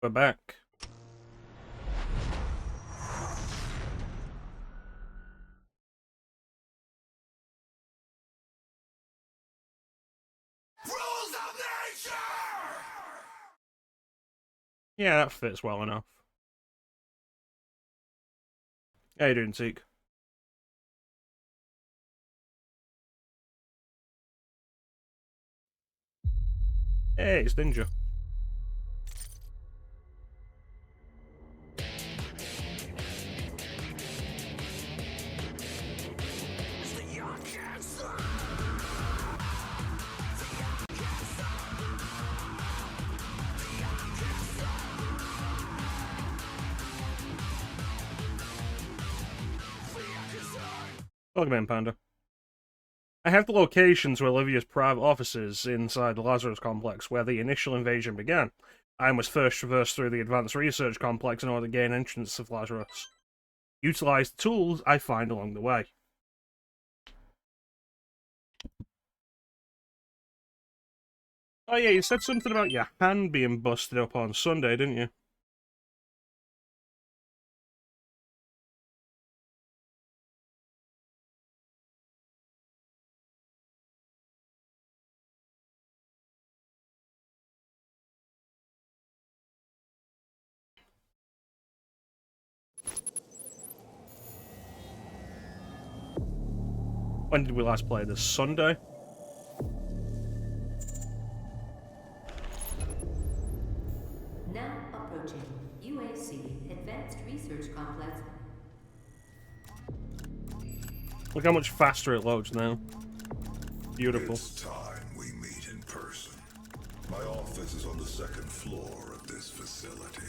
We're back. Rules of nature! Yeah, that fits well enough. How you doing, Zeke? Hey, it's Ninja. Welcome in, Panda. I have the locations to Olivia's private offices inside the Lazarus complex where the initial invasion began. I must first traverse through the advanced research complex in order to gain entrance to Lazarus. Utilize the tools I find along the way. Oh yeah, you said something about your hand being busted up on Sunday, didn't you? When did we last play this? Sunday? Now approaching UAC Advanced Research Complex. Look how much faster it loads now. Beautiful. It's time we meet in person. My office is on the second floor of this facility.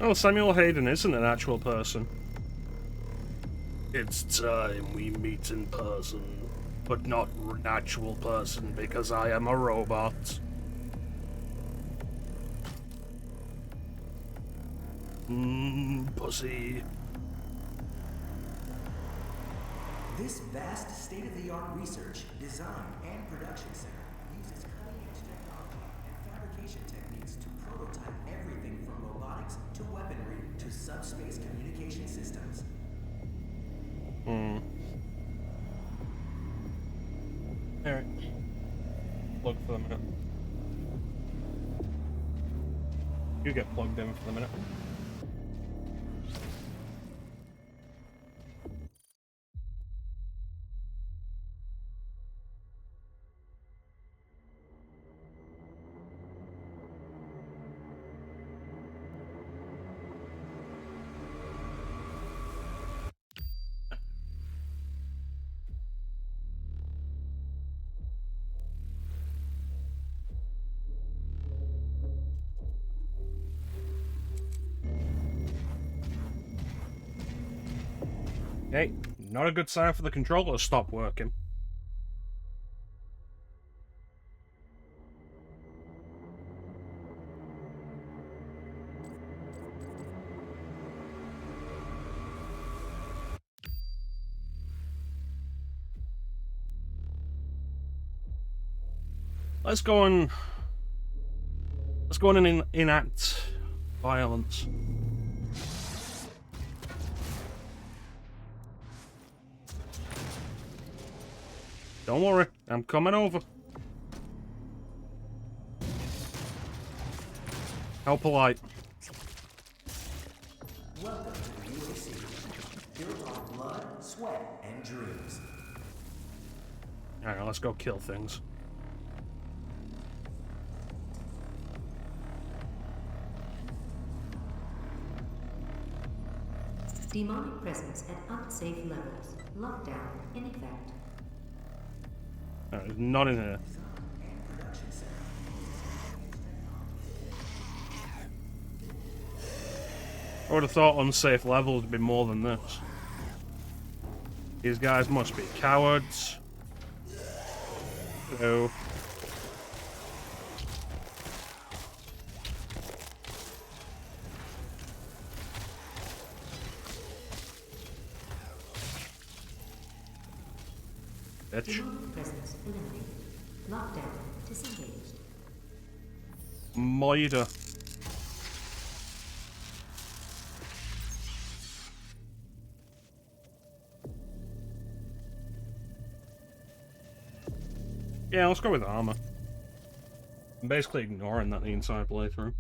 Oh, Samuel Hayden isn't an actual person. It's time we meet in person, but not an actual person because I am a robot. Pussy. This vast state-of-the-art research, design, and production center uses cutting-edge technology and fabrication techniques to prototype everything from robotics to weaponry to subspace communication systems. Alright. Plug for the minute. You get plugged in for the minute. Okay, not a good sign for the controller to stop working. Let's go and enact violence. Don't worry, I'm coming over. How polite. Welcome to the UAC, built on blood, sweat, and dreams. Alright, let's go kill things. Demonic presence at unsafe levels. Lockdown in effect. Alright, not in here. I would have thought unsafe level would be more than this. These guys must be cowards. No. Bitch. Demonic presence eliminated. Lockdown disengaged. Moida. Yeah, let's go with armor. I'm basically ignoring that the entire playthrough.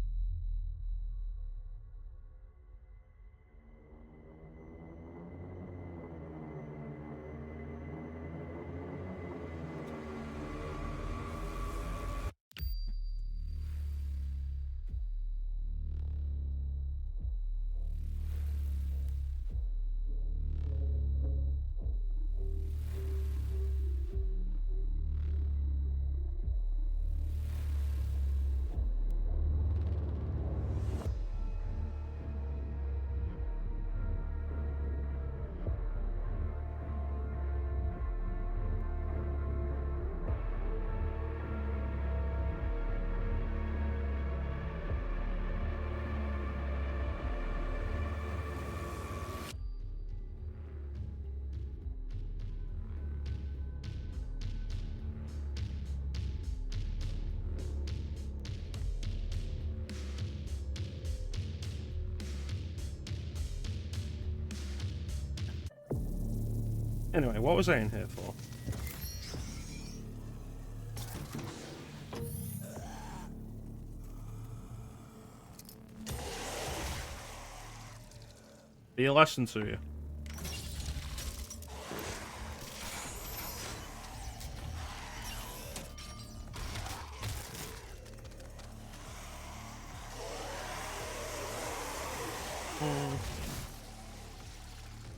Anyway, what was I in here for? Be a lesson to you.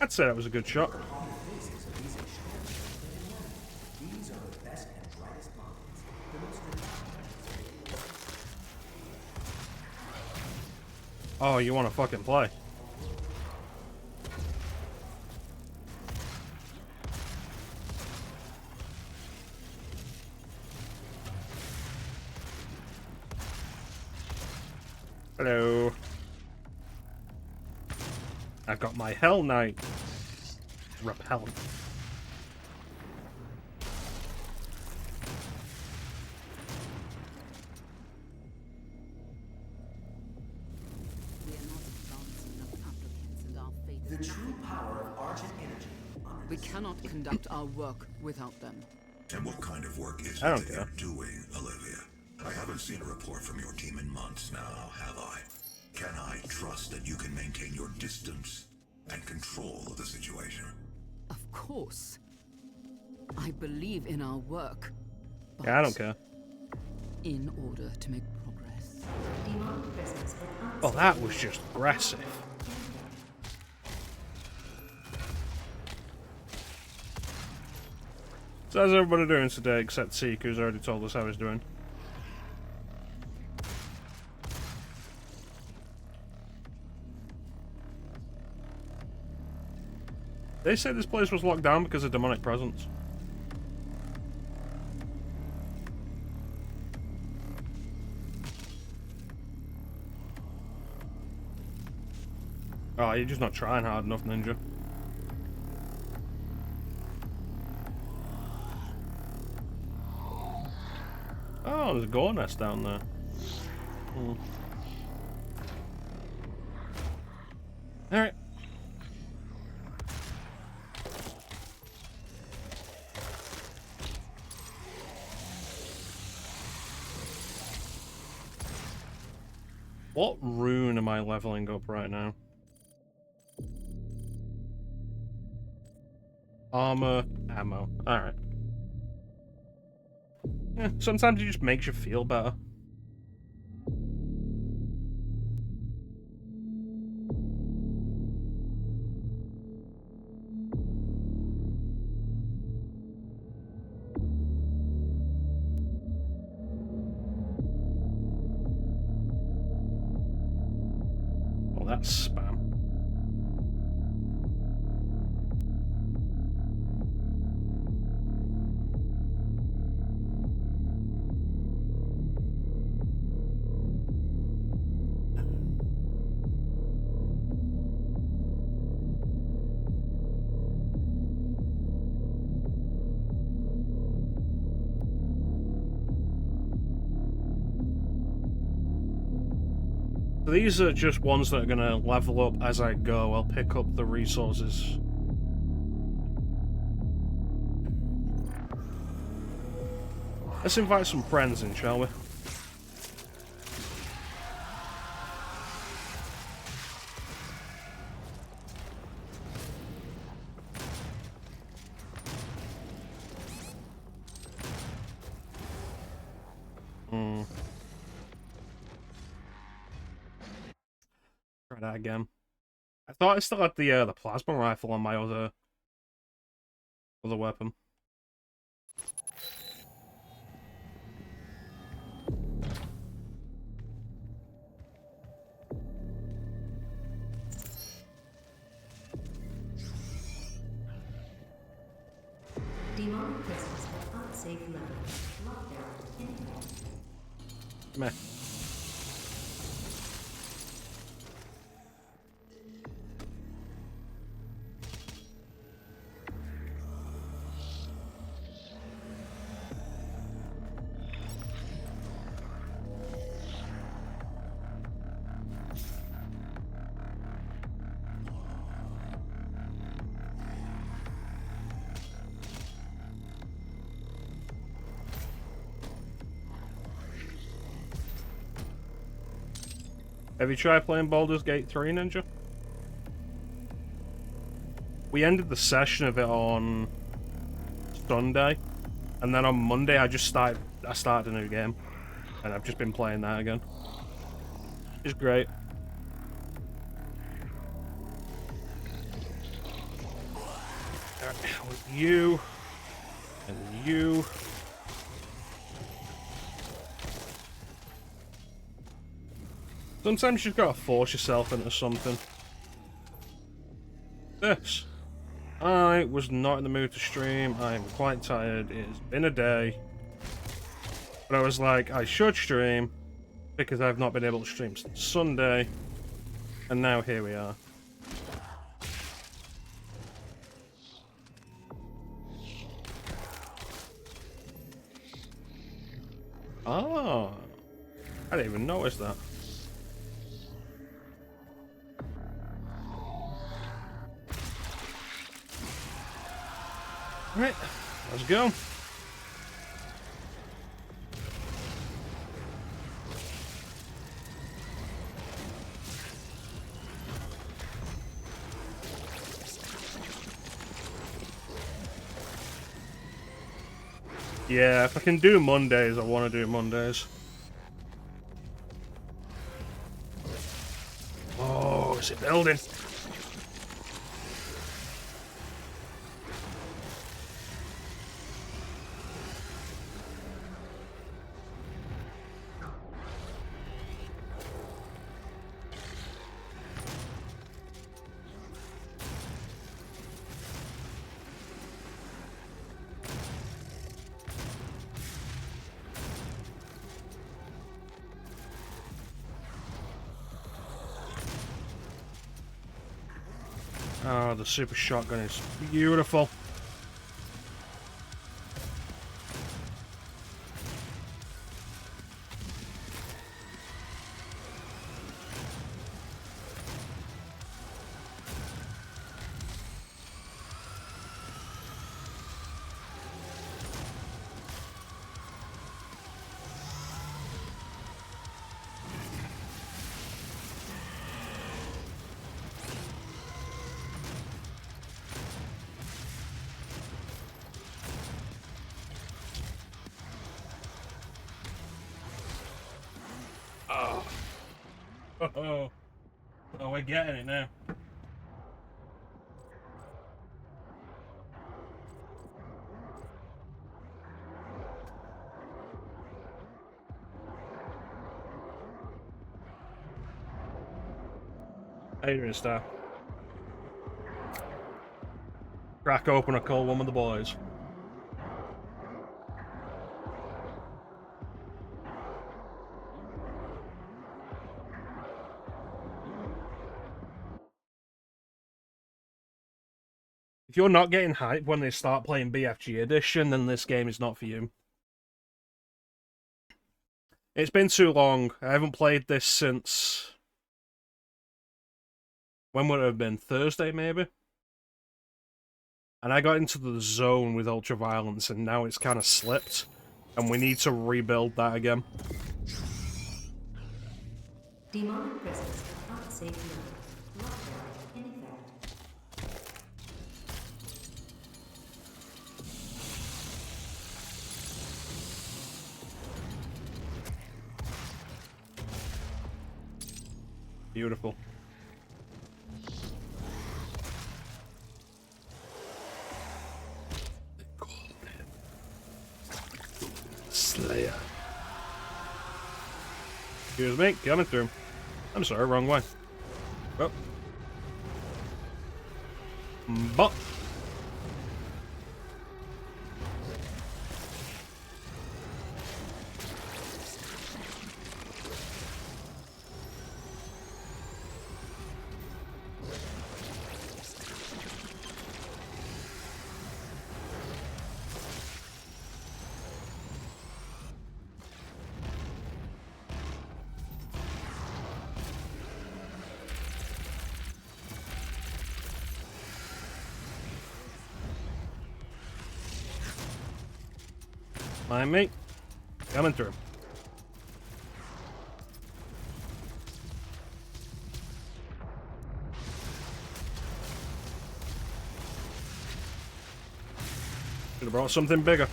I'd say that was a good shot. These are the best and brightest minds. The most Oh, you want to fucking play? Hello. I've got my Hell Knight. Repellent. The true power of Argent energy. We cannot conduct our work without them. And what kind of work is it I don't that care. you're doing, Olivia? I haven't seen a report from your team in months now, have I? Can I trust that you can maintain your distance and control of the situation? Of course. I believe in our work. Yeah, I don't but care. In order to make progress. Demonic presence at unsafe. Oh, that was just aggressive. So how's everybody doing today except Seek, who's already told us how he's doing? They said this place was locked down because of demonic presence. Oh, you're just not trying hard enough, Ninja. Oh, there's a gore nest down there. Hmm. Alright. What rune am I leveling up right now? Armor, ammo. Alright. Yeah, sometimes it just makes you feel better. Well, that's spam. So these are just ones that are gonna level up as I go. I'll pick up the resources. Let's invite some friends in, shall we? Try that again. I thought I still had the plasma rifle on my other weapon. Demonic presence at unsafe levels. Lockdown in effect. Meh. Have you tried playing Baldur's Gate 3, Ninja? We ended the session of it on Sunday, and then on Monday I started a new game, and I've just been playing that again. It's great. With you, and you. Sometimes you've got to force yourself into something. This. I was not in the mood to stream. I am quite tired. It's been a day. But I was like, I should stream because I've not been able to stream since Sunday. And now here we are. Oh. I didn't even notice that. Alright, let's go. Yeah, if I can do Mondays, I want to do Mondays. Oh, is it building? Oh, the super shotgun is beautiful. Oh, we're getting it now. How you doing, Star? Crack open a cold one with the boys. If you're not getting hype when they start playing BFG Edition, then this game is not for you. It's been too long. I haven't played this since when would it have been? Thursday, maybe? And I got into the zone with ultraviolence, and now it's kind of slipped. And we need to rebuild that again. Demonic presence at unsafe level. Lockdown in effect. Beautiful. Slayer. Excuse me, coming through. I'm sorry, wrong way. Oh. But. Mind me. Coming through. Should have brought something bigger.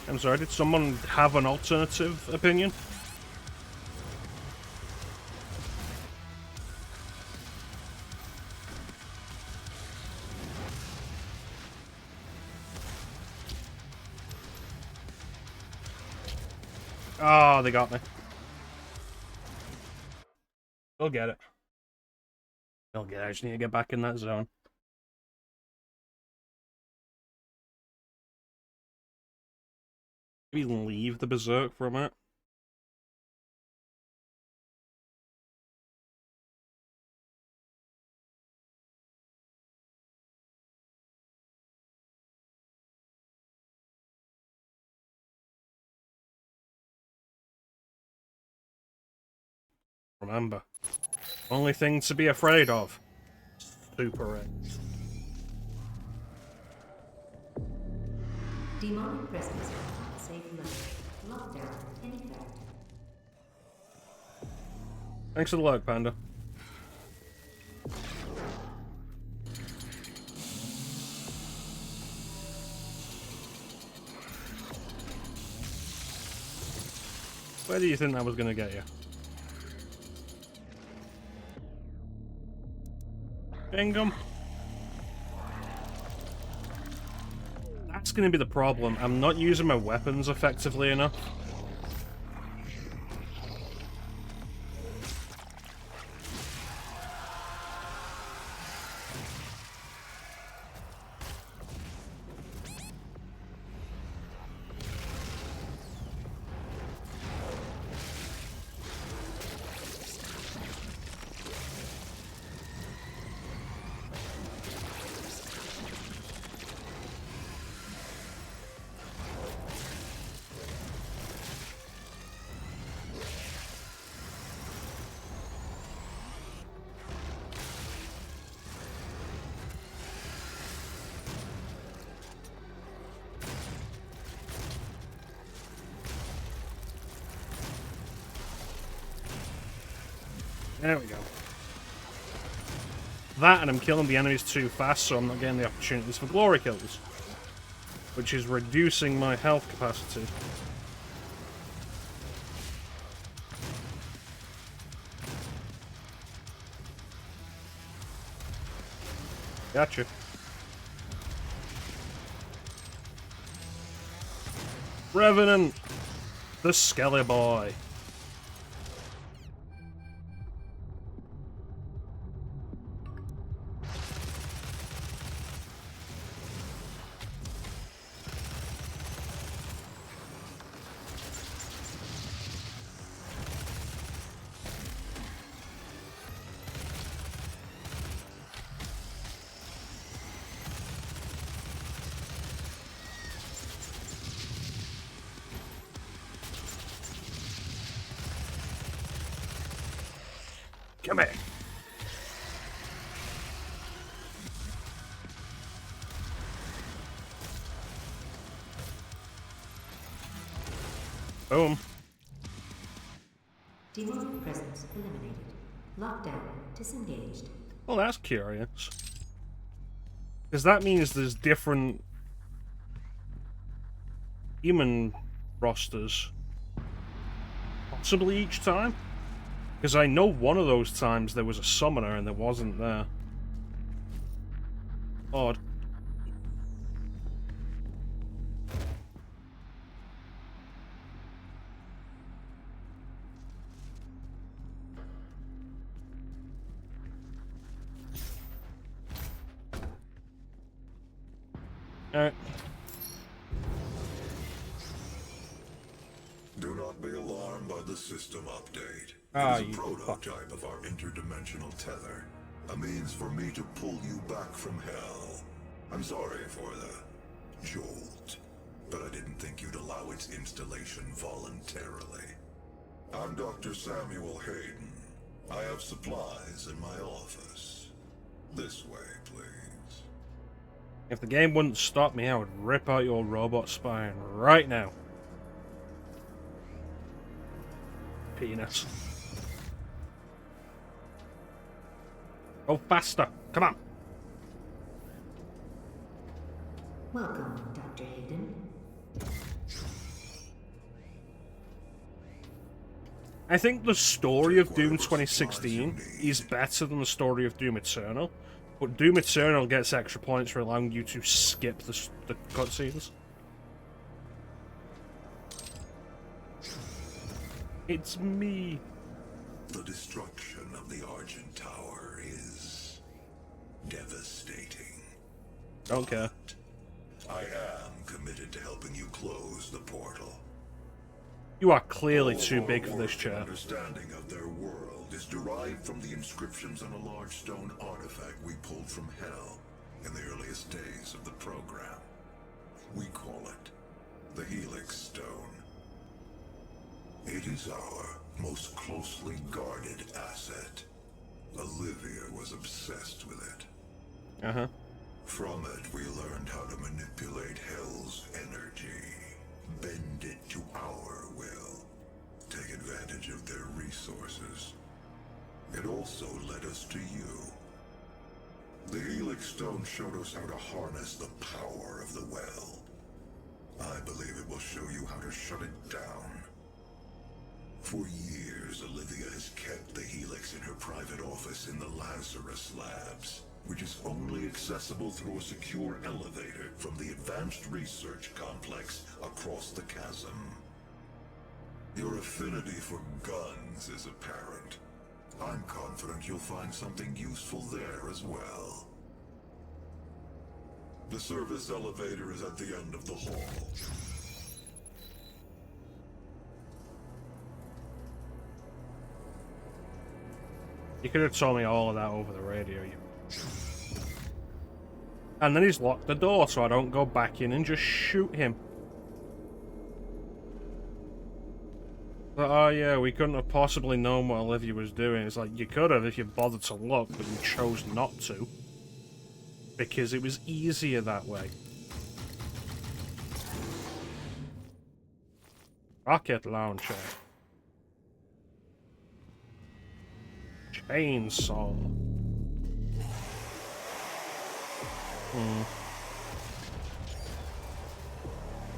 I'm sorry, did someone have an alternative opinion? Oh, they got me. They'll get it. They'll get it. I just need to get back in that zone. Maybe leave the berserk for a minute. Remember, only thing to be afraid of. Super X. Demonic presence at unsafe level. Lockdown in effect. Thanks for the luck, Panda. Where do you think that was going to get you? Bingham. That's going to be the problem. I'm not using my weapons effectively enough. There we go. That, and I'm killing the enemies too fast, so I'm not getting the opportunities for glory kills. Which is reducing my health capacity. Gotcha. Revenant! The Skelly Boy. Come here. Boom. Demonic presence eliminated. Lockdown disengaged. Well, that's curious. Because that means there's different human rosters. Possibly each time? Because I know one of those times there was a summoner and there wasn't there. Odd. Alright. Do not be alarmed by the system update. Ah, It is a you prototype of our interdimensional tether. A means for me to pull you back from hell. I'm sorry for the jolt, but I didn't think you'd allow its installation voluntarily. I'm Dr. Samuel Hayden. I have supplies in my office. This way, please. If the game wouldn't stop me, I would rip out your robot spine right now. Penis. Go faster. Come on. Welcome, Dr. Hayden. I think the story of Doom 2016 is better than the story of Doom Eternal, but Doom Eternal gets extra points for allowing you to skip the cutscenes. It's me. The destruction of the Argent Tower is devastating. Don't care. I am committed to helping you close the portal. You are clearly All too our big for this work and chair. understanding of their world is derived from the inscriptions on a large stone artifact we pulled from Hell in the earliest days of the program. We call it the Helix Stone. It is our most closely guarded asset. Olivia was obsessed with it. Uh-huh. From it, we learned how to manipulate Hell's energy, bend it to our will, take advantage of their resources. It also led us to you. The Helix Stone showed us how to harness the power of the well. I believe it will show you how to shut it down. For years, Olivia has kept the Helix in her private office in the Lazarus Labs, which is only accessible through a secure elevator from the Advanced Research Complex across the chasm. Your affinity for guns is apparent. I'm confident you'll find something useful there as well. The service elevator is at the end of the hall. You could have told me all of that over the radio, you... And then he's locked the door so I don't go back in and just shoot him. But, oh yeah, we couldn't have possibly known what Olivia was doing. It's like, you could have if you bothered to look, but you chose not to. Because it was easier that way. Rocket launcher. Chainsaw.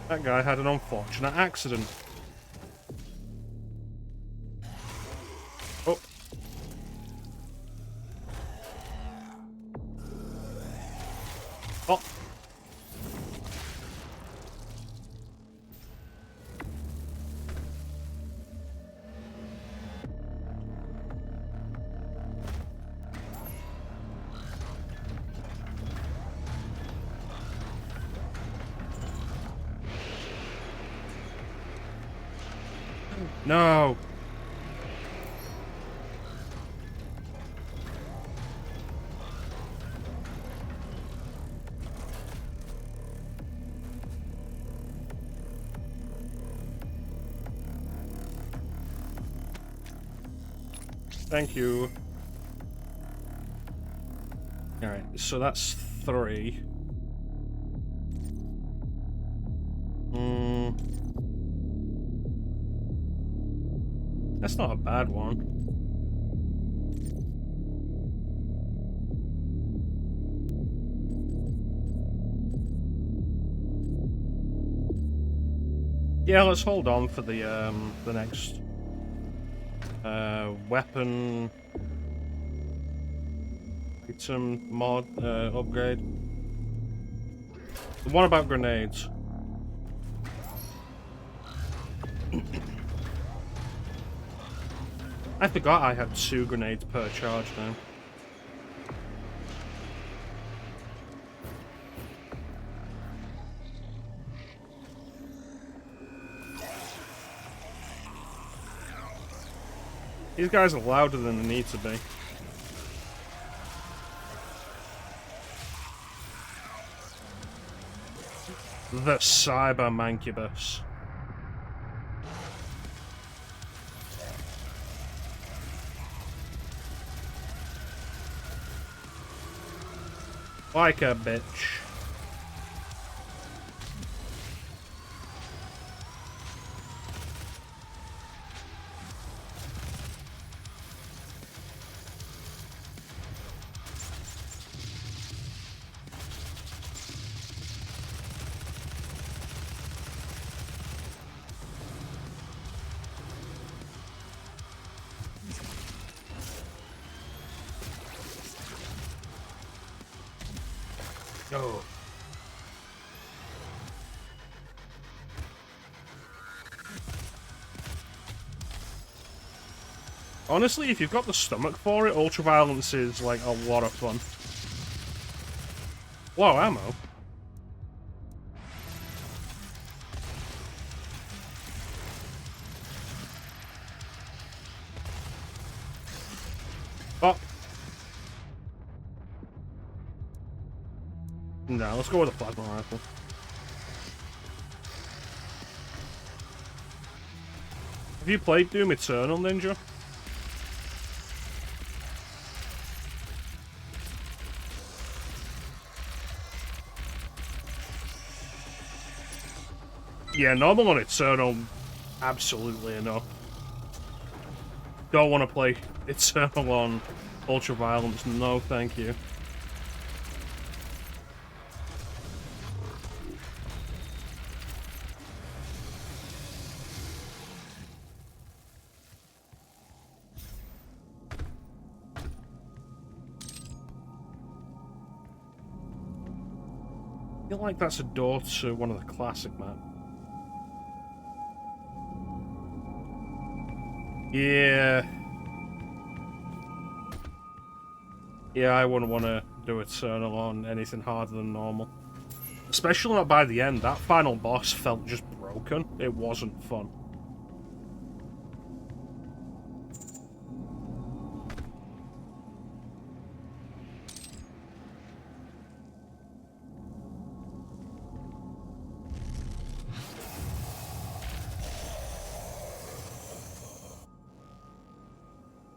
That guy had an unfortunate accident. Oh. Oh. No. Thank you. So that's 3. That's not a bad one. Yeah, let's hold on for the next weapon item mod upgrade. The one about grenades. I forgot I had 2 grenades per charge now. These guys are louder than they need to be. The Cyber Mancubus. Like a bitch. Oh. Honestly, if you've got the stomach for it, ultraviolence is like a lot of fun. Whoa, ammo. Oh. No, let's go with a plasma rifle. Have you played Doom Eternal, Ninja? Yeah, normal on Eternal, absolutely enough. Don't want to play Eternal on Ultraviolence, no thank you. I feel like that's a door to one of the classic maps. Yeah. Yeah, I wouldn't want to do Eternal on anything harder than normal. Especially not by the end. That final boss felt just broken. It wasn't fun.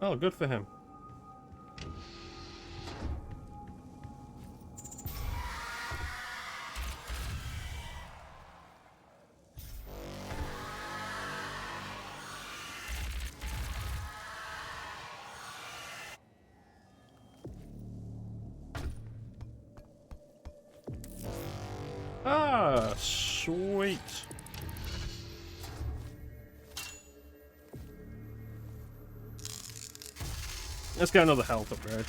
Oh, good for him. Ah, sweet. Let's get another health upgrade.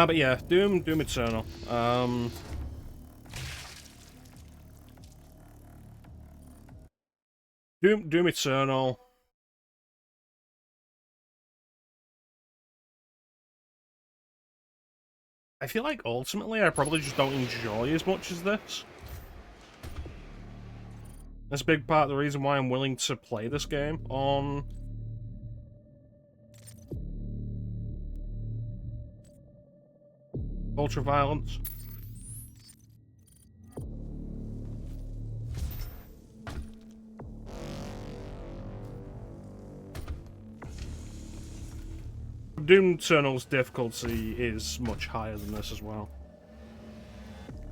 But yeah, Doom Eternal. Doom Eternal. I feel like ultimately I probably just don't enjoy as much as this. That's a big part of the reason why I'm willing to play this game on Ultraviolence. Doom Eternal's difficulty is much higher than this as well.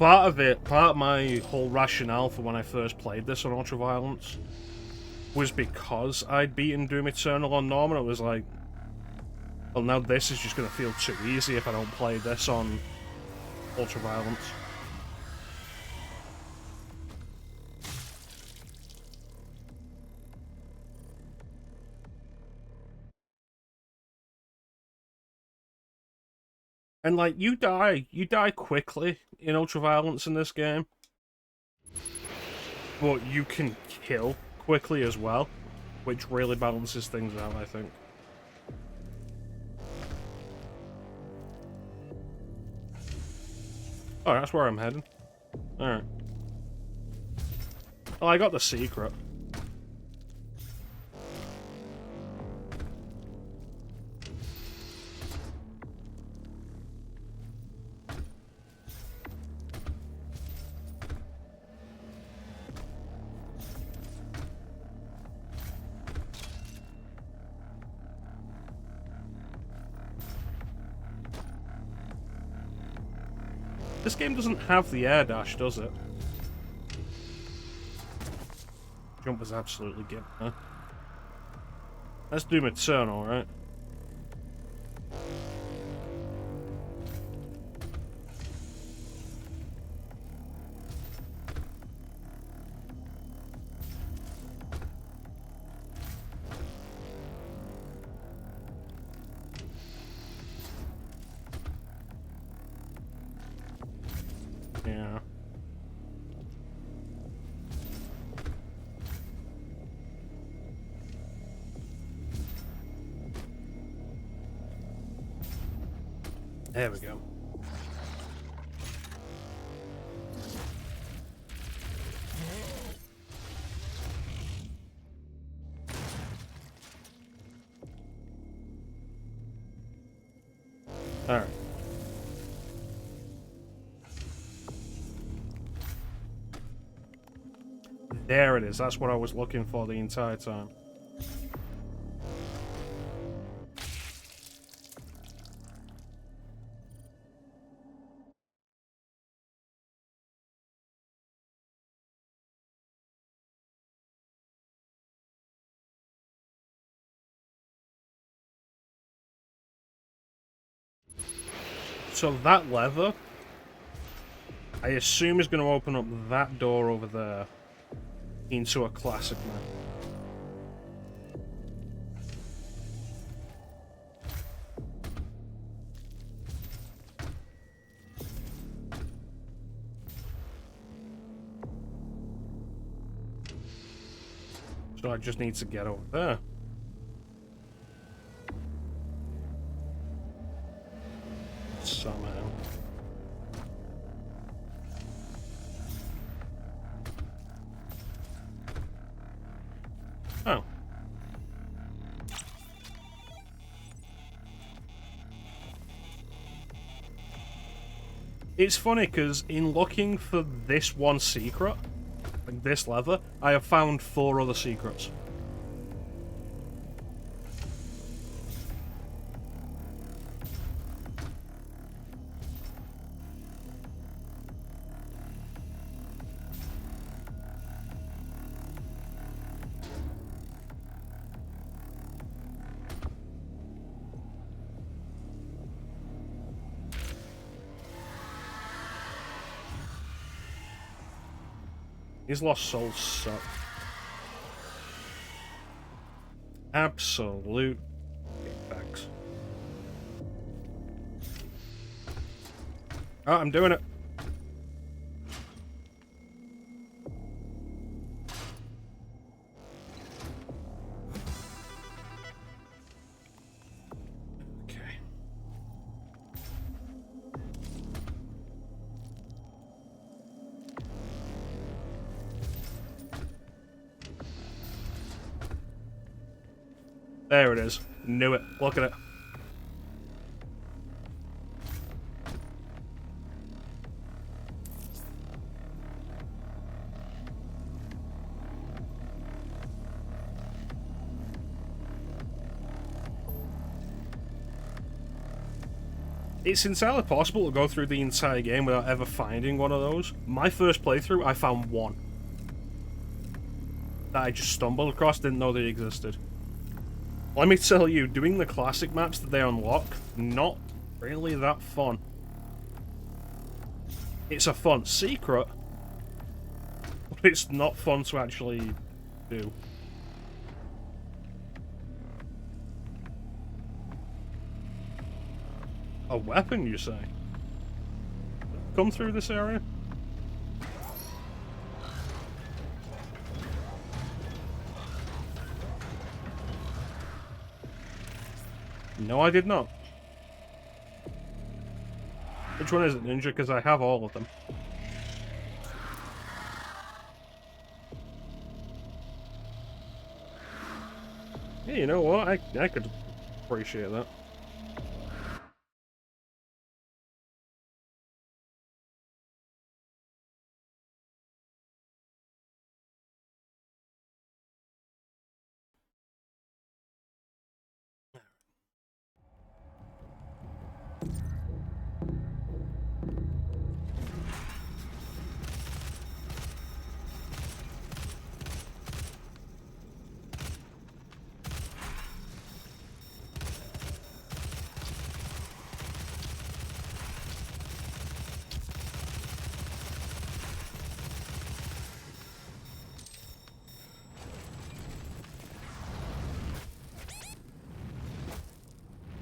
Part of my whole rationale for when I first played this on Ultraviolence was because I'd beaten Doom Eternal on normal. It was like, well, now this is just going to feel too easy if I don't play this on Ultraviolence. And like, you die quickly in Ultraviolence in this game, but you can kill quickly as well, which really balances things out, I think. Oh, that's where I'm heading. Alright. Well, I got the secret. This game doesn't have the air dash, does it? Jump is absolutely good, huh? Let's do Eternal, right? Yeah. There we go. All right. There it is. That's what I was looking for the entire time. So that lever, I assume, is going to open up that door over there into a classic map. So I just need to get over there. Somehow. Oh. It's funny because in looking for this one secret, like this lever, I have found 4 other secrets. These lost souls suck. Absolute dickbags. Oh, I'm doing it. There it is. Knew it. Look at it. It's entirely possible to go through the entire game without ever finding one of those. My first playthrough, I found one. That I just stumbled across, didn't know they existed. Let me tell you, doing the classic maps that they unlock, not really that fun. It's a fun secret, but it's not fun to actually do. A weapon, you say? Come through this area? No, I did not. Which one is it, Ninja? Because I have all of them. Yeah, you know what? I could appreciate that.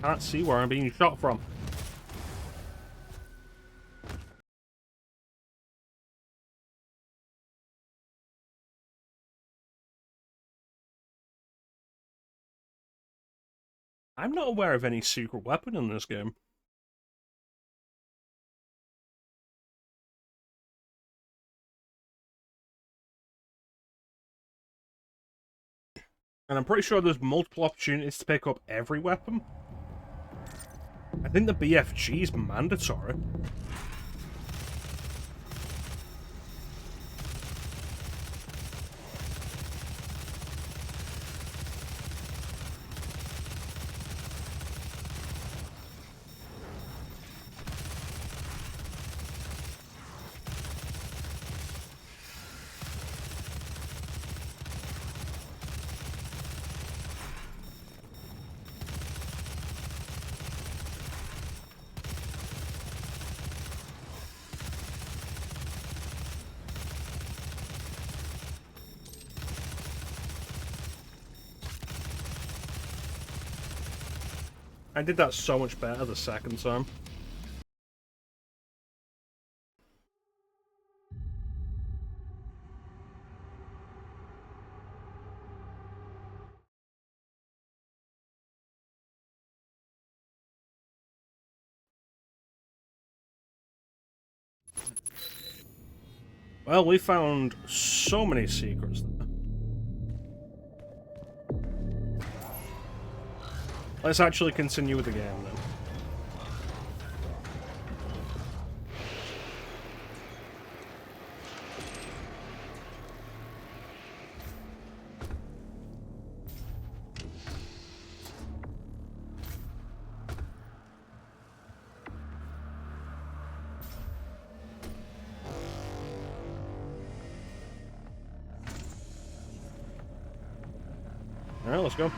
Can't see where I'm being shot from. I'm not aware of any secret weapon in this game. And I'm pretty sure there's multiple opportunities to pick up every weapon. I think the BFG is mandatory. I did that so much better the second time. Well, we found so many secrets there. Let's actually continue with the game then. Alright, let's go.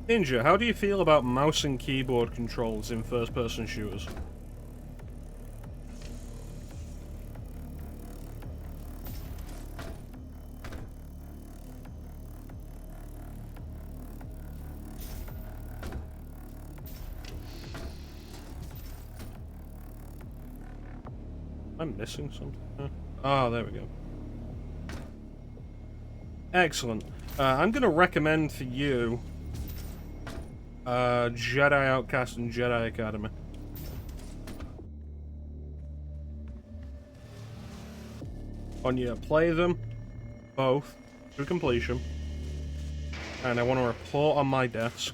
Ninja, how do you feel about mouse and keyboard controls in first-person shooters? I'm missing something. Oh, there we go. Excellent. I'm going to recommend for you Jedi Outcast and Jedi Academy. On you play them both to completion, and I want to report on my desk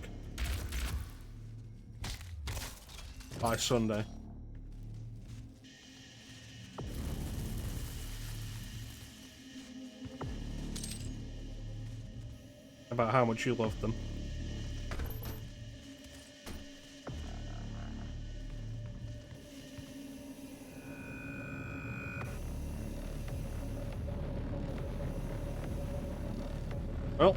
by Sunday. About how much you love them. Well.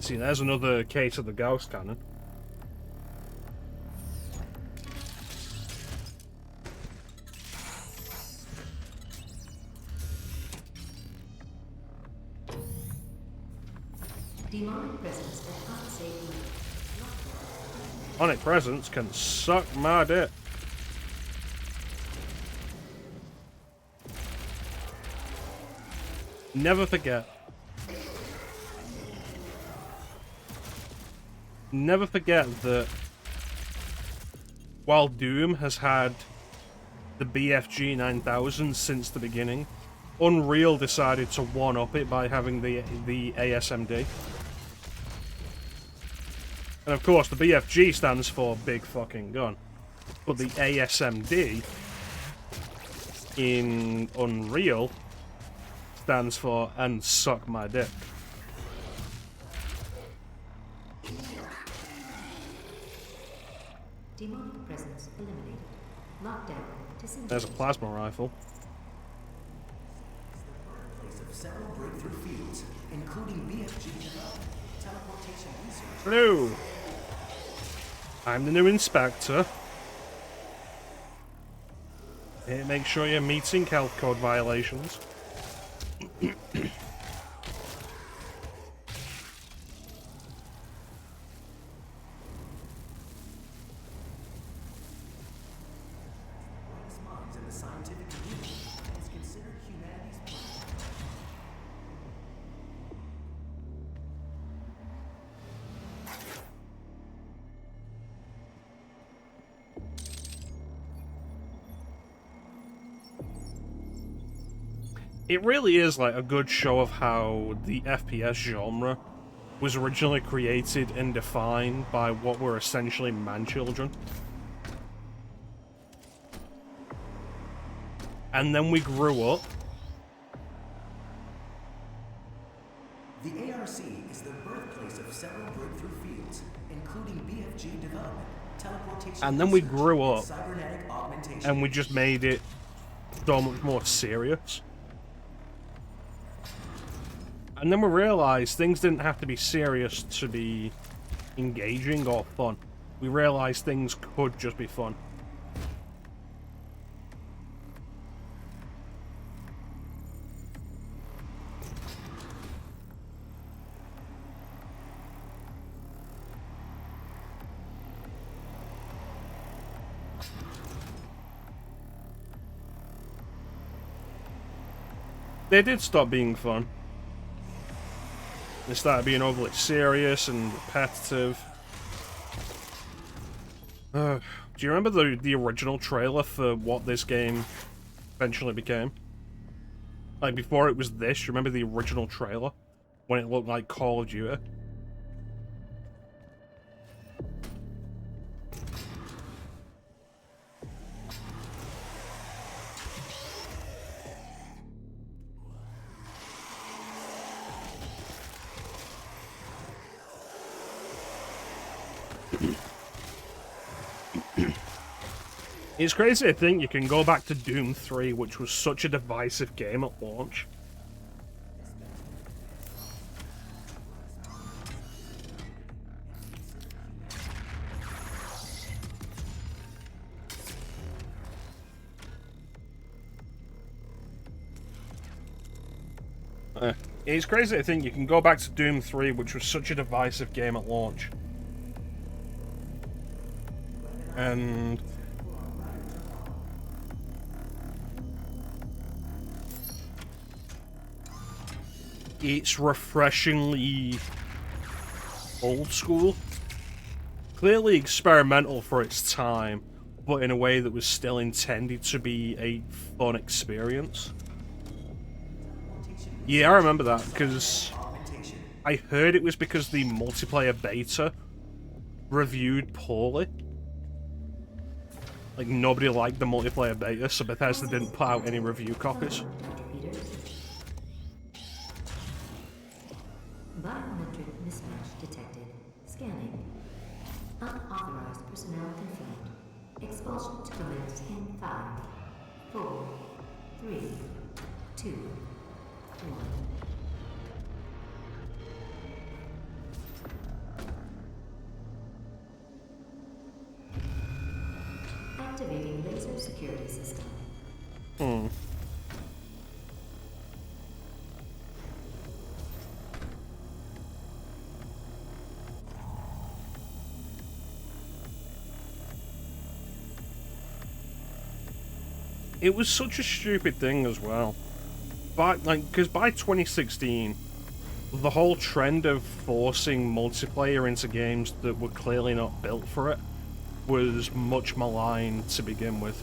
See, there's another case of the Gauss cannon. Demonic presence at unsafe limits. Demonic presence can suck my dick. Never forget. Never forget that while Doom has had the BFG 9000 since the beginning, Unreal decided to one-up it by having the ASMD. And of course, the BFG stands for Big Fucking Gun. But the ASMD in Unreal stands for And Suck My Dick. Demonic presence eliminated. Lockdown disengaged. There's a plasma rifle. Birthplace of several breakthrough fields, including BFG development, teleportation research. Hello! I'm the new inspector. Here, make sure you're meeting health code violations. Brightest minds in the scientific community and is considered humanity's brain. It really is like a good show of how the FPS genre was originally created and defined by what were essentially man-children. And then we grew up. The ARC is the birthplace of several breakthrough fields, including BFG development, teleportation And then we research, grew and up. cybernetic augmentation. And we just made it so much more serious. And then we realized things didn't have to be serious to be engaging or fun. We realized things could just be fun. They did stop being fun. They started being overly serious and repetitive. Do you remember the original trailer for what this game eventually became? Like, before it was this, you remember the original trailer? When it looked like Call of Duty? It's crazy to think you can go back to Doom 3, which was such a divisive game at launch. It's crazy to think you can go back to Doom 3, which was such a divisive game at launch. And it's refreshingly old school. Clearly experimental for its time, but in a way that was still intended to be a fun experience. Yeah, I remember that, because I heard it was because the multiplayer beta reviewed poorly. Like, nobody liked the multiplayer beta, so Bethesda didn't put out any review copies. Biometric mismatch detected. Scanning. Unauthorized personnel confirmed. Expulsion to commence in 5, 4, 3, 2, 1. Activating laser security system. It was such a stupid thing as well. But, like, because by 2016, the whole trend of forcing multiplayer into games that were clearly not built for it was much maligned to begin with.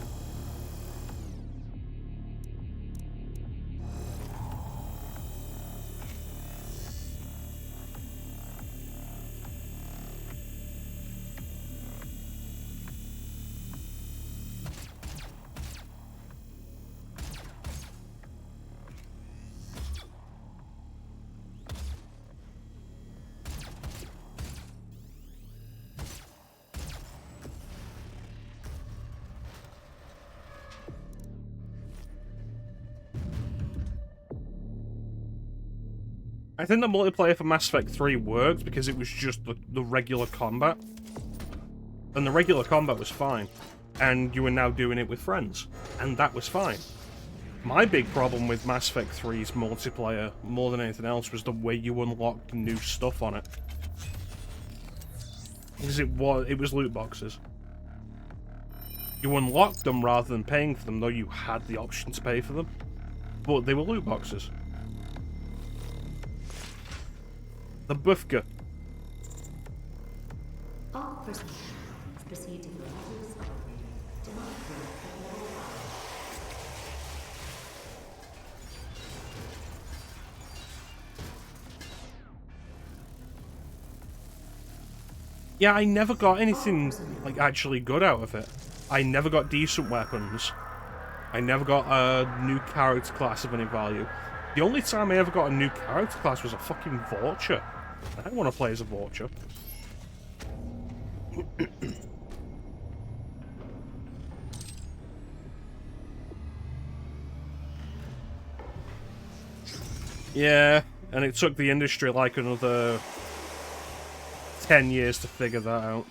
I think the multiplayer for Mass Effect 3 worked because it was just the regular combat. And the regular combat was fine. And you were now doing it with friends. And that was fine. My big problem with Mass Effect 3's multiplayer, more than anything else, was the way you unlocked new stuff on it. Because it was loot boxes. You unlocked them rather than paying for them, though you had the option to pay for them. But they were loot boxes. The Bufka. All personnel, proceed to the Lazarus elevator. Do not correct at level 5. Yeah, I never got anything, like, actually good out of it. I never got decent weapons. I never got a new character class of any value. The only time I ever got a new character class was a fucking Vulture. I don't want to play as a Vulture. Yeah, and it took the industry like another 10 years to figure that out.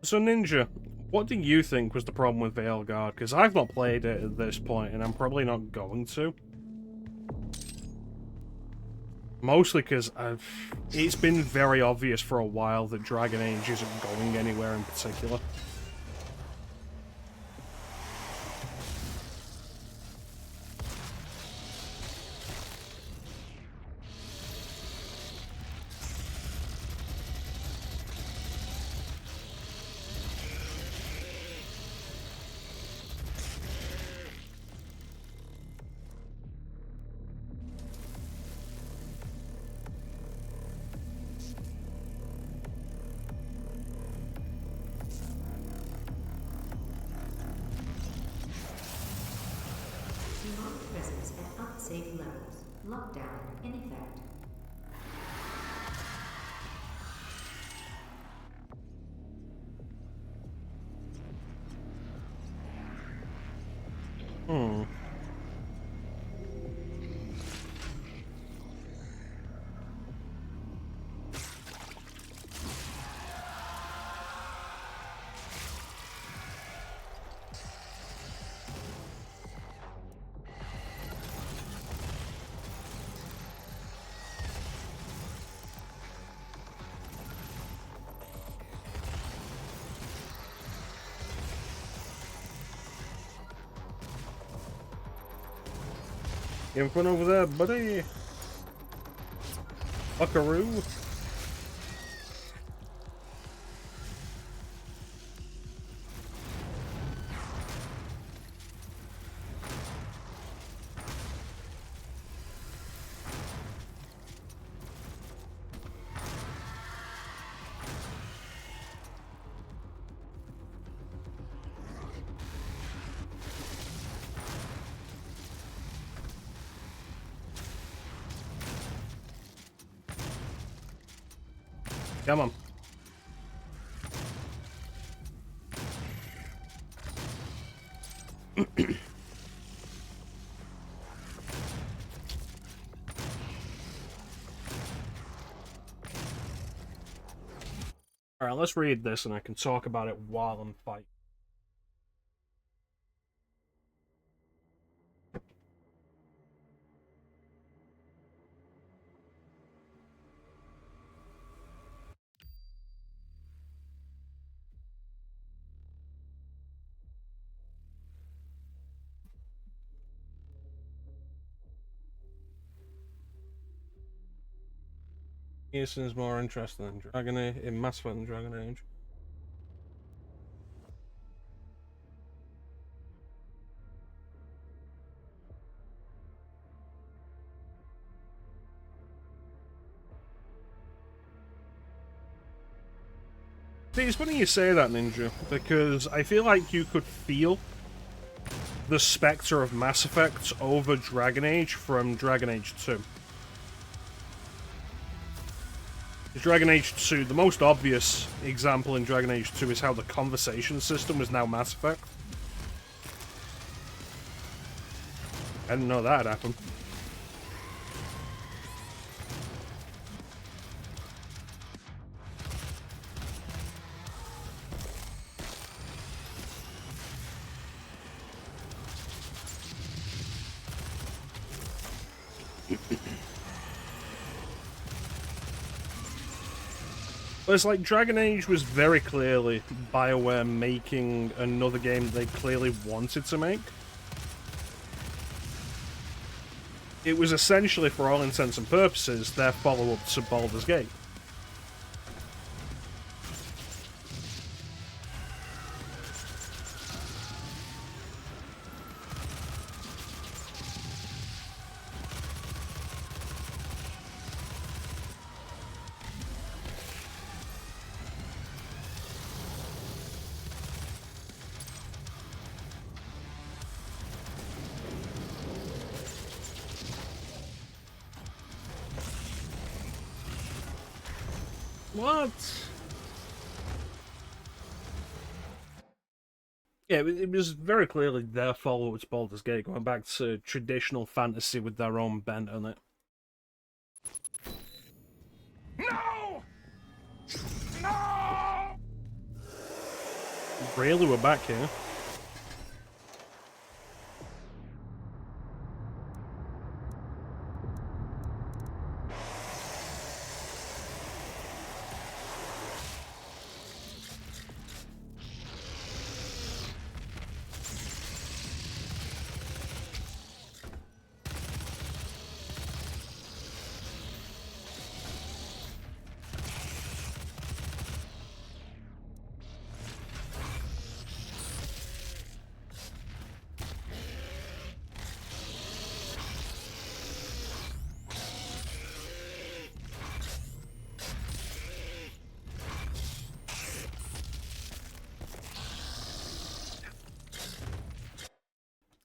So Ninja, what do you think was the problem with Veilguard? Because I've not played it at this point, and I'm probably not going to. Mostly because it's been very obvious for a while that Dragon Age isn't going anywhere in particular. Lockdown in effect. Hmm. Get in front over there, buddy. Buckaroo. Come on. Alright, let's read this and I can talk about it while I'm fighting. Easton is more interesting than Dragon Age, in Mass Effect than Dragon Age. See, it's funny you say that, Ninja, because I feel like you could feel the spectre of Mass Effect over Dragon Age from Dragon Age 2. Dragon Age 2, the most obvious example in Dragon Age 2 is how the conversation system was now Mass Effect. I didn't know that had happened. But it's like Dragon Age was very clearly BioWare making another game they clearly wanted to make. It was essentially, for all intents and purposes, their follow-up to Baldur's Gate. What? Yeah, it was very clearly their follow-up to Baldur's Gate, going back to traditional fantasy with their own bent on it. No! No! Really, we're back here.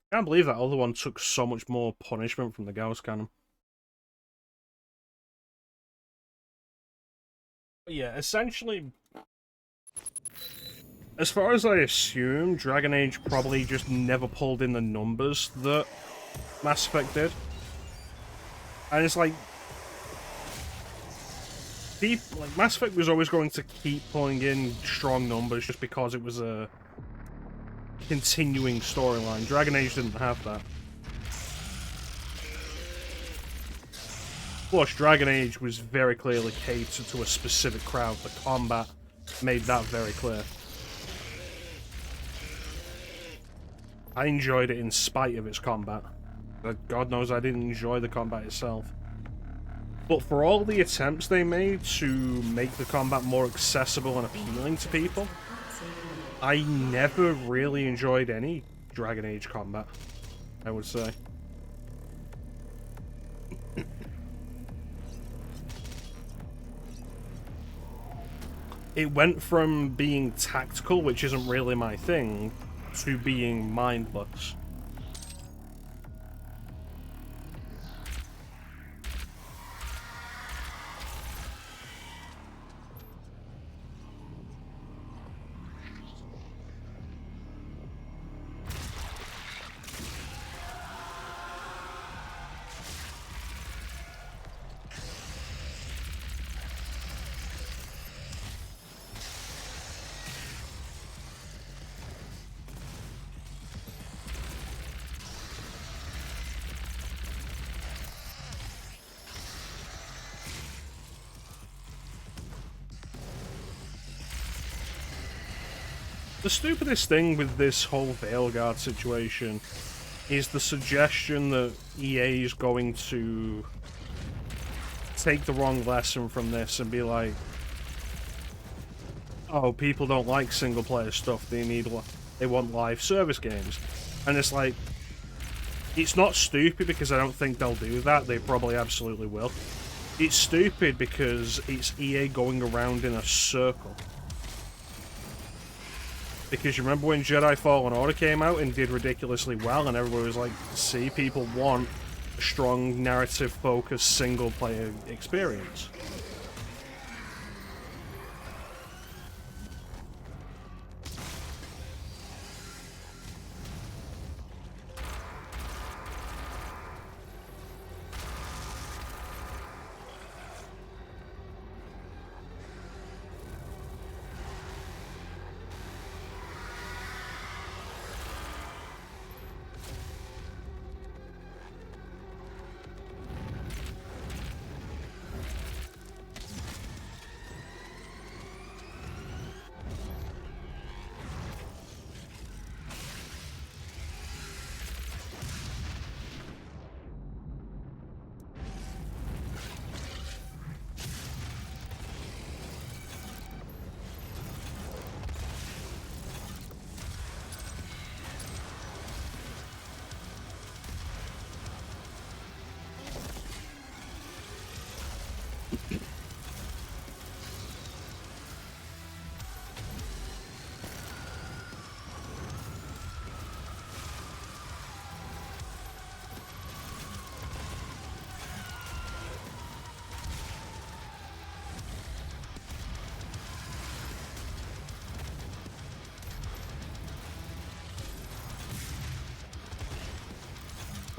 I can't believe that other one took so much more punishment from the Gauss Cannon. Yeah, essentially, as far as I assume, Dragon Age probably just never pulled in the numbers that Mass Effect did. And it's like, Mass Effect was always going to keep pulling in strong numbers just because it was a continuing storyline. Dragon Age didn't have that. Plus, Dragon Age was very clearly catered to a specific crowd. The combat made that very clear. I enjoyed it in spite of its combat. God knows I didn't enjoy the combat itself. But for all the attempts they made to make the combat more accessible and appealing to people, I never really enjoyed any Dragon Age combat, I would say. It went from being tactical, which isn't really my thing, to being mindless. The stupidest thing with this whole Veilguard situation is the suggestion that EA is going to take the wrong lesson from this and be like, oh, people don't like single-player stuff, they want live service games. And it's like, it's not stupid because I don't think they'll do that, they probably absolutely will. It's stupid because it's EA going around in a circle. Because you remember when Jedi Fallen Order came out and did ridiculously well, and everybody was like, see, people want a strong narrative-focused single-player experience.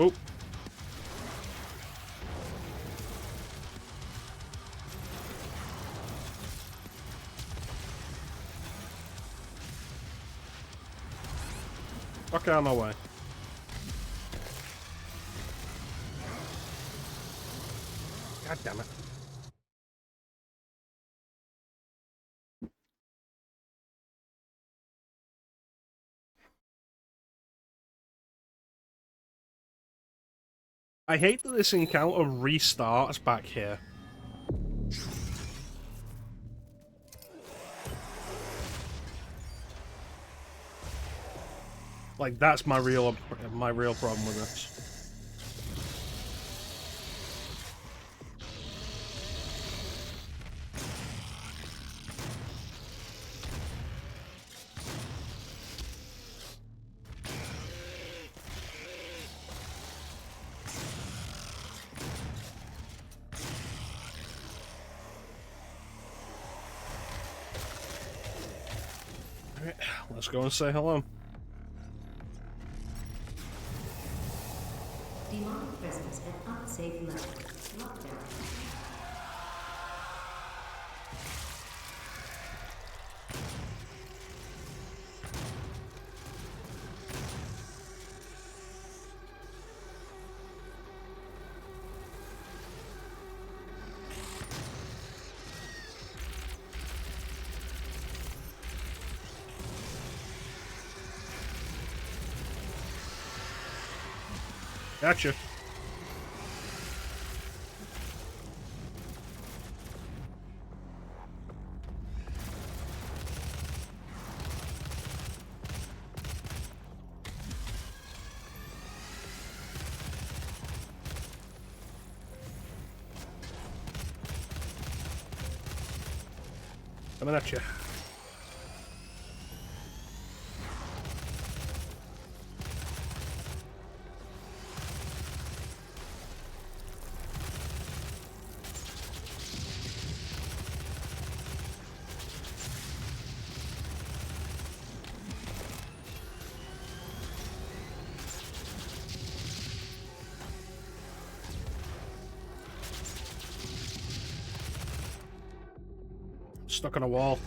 Oh. Fuck out of my way. God damn it. I hate that this encounter restarts back here. Like, that's my real problem with this. Alright, let's go and say hello. Demonic presence at unsafe level. Lockdown. Gotcha. Coming at you. Stuck on a wall.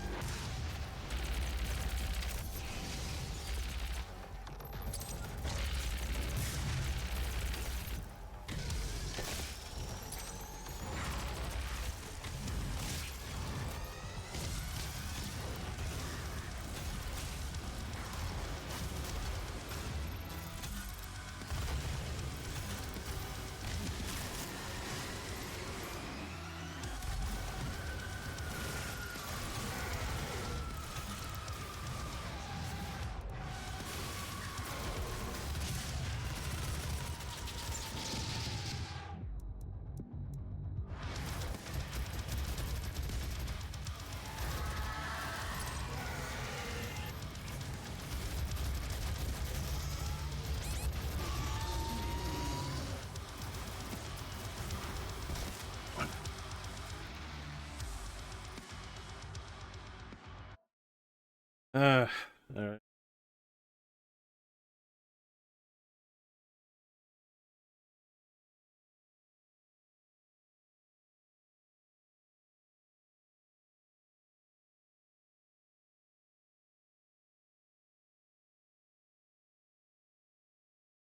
Alright.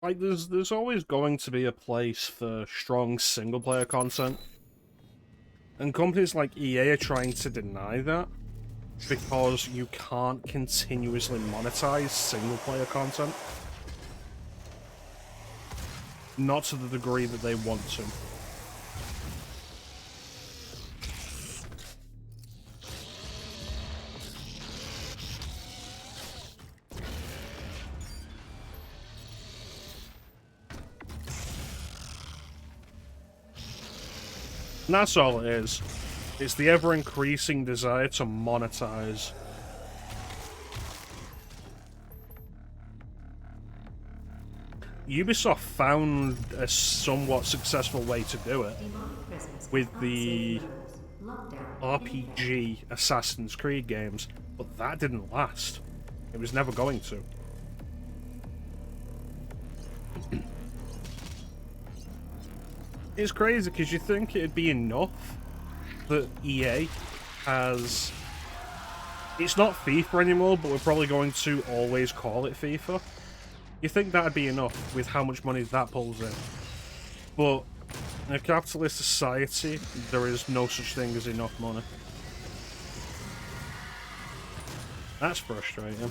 Like, there's always going to be a place for strong single-player content. And companies like EA are trying to deny that, because you can't continuously monetize single-player content. Not to the degree that they want to. And that's all it is. It's the ever-increasing desire to monetize. Ubisoft found a somewhat successful way to do it with the RPG Assassin's Creed games, but that didn't last. It was never going to. It's crazy because you think it'd be enough that EA has... It's not FIFA anymore, but we're probably going to always call it FIFA. You think that'd be enough with how much money that pulls in. But in a capitalist society, there is no such thing as enough money. That's frustrating.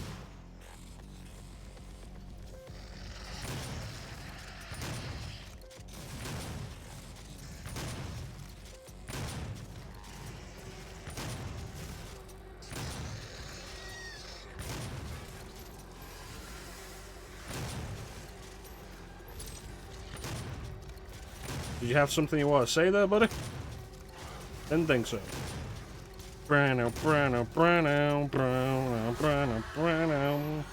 Did you have something you want to say there, buddy? Didn't think so. Brano, brano, brano, brano, brano, brano.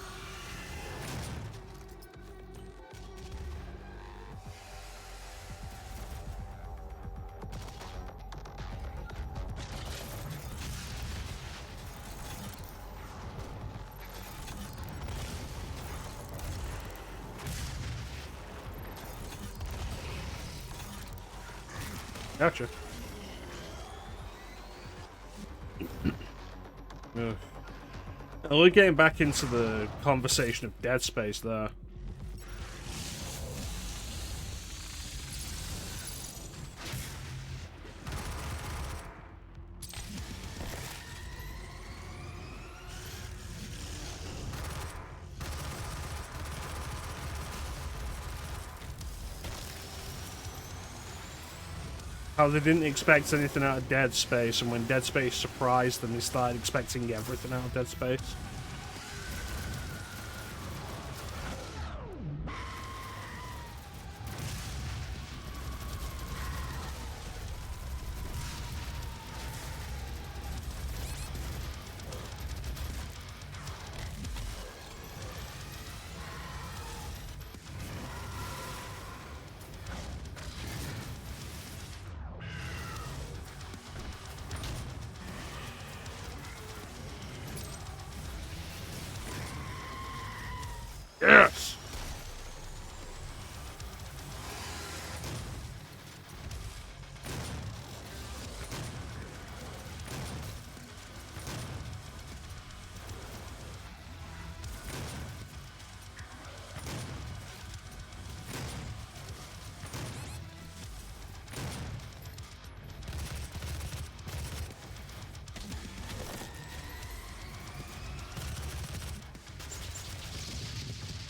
Gotcha. Ugh. We're getting back into the conversation of Dead Space there. How they didn't expect anything out of Dead Space, and when Dead Space surprised them, they started expecting everything out of Dead Space. Yes!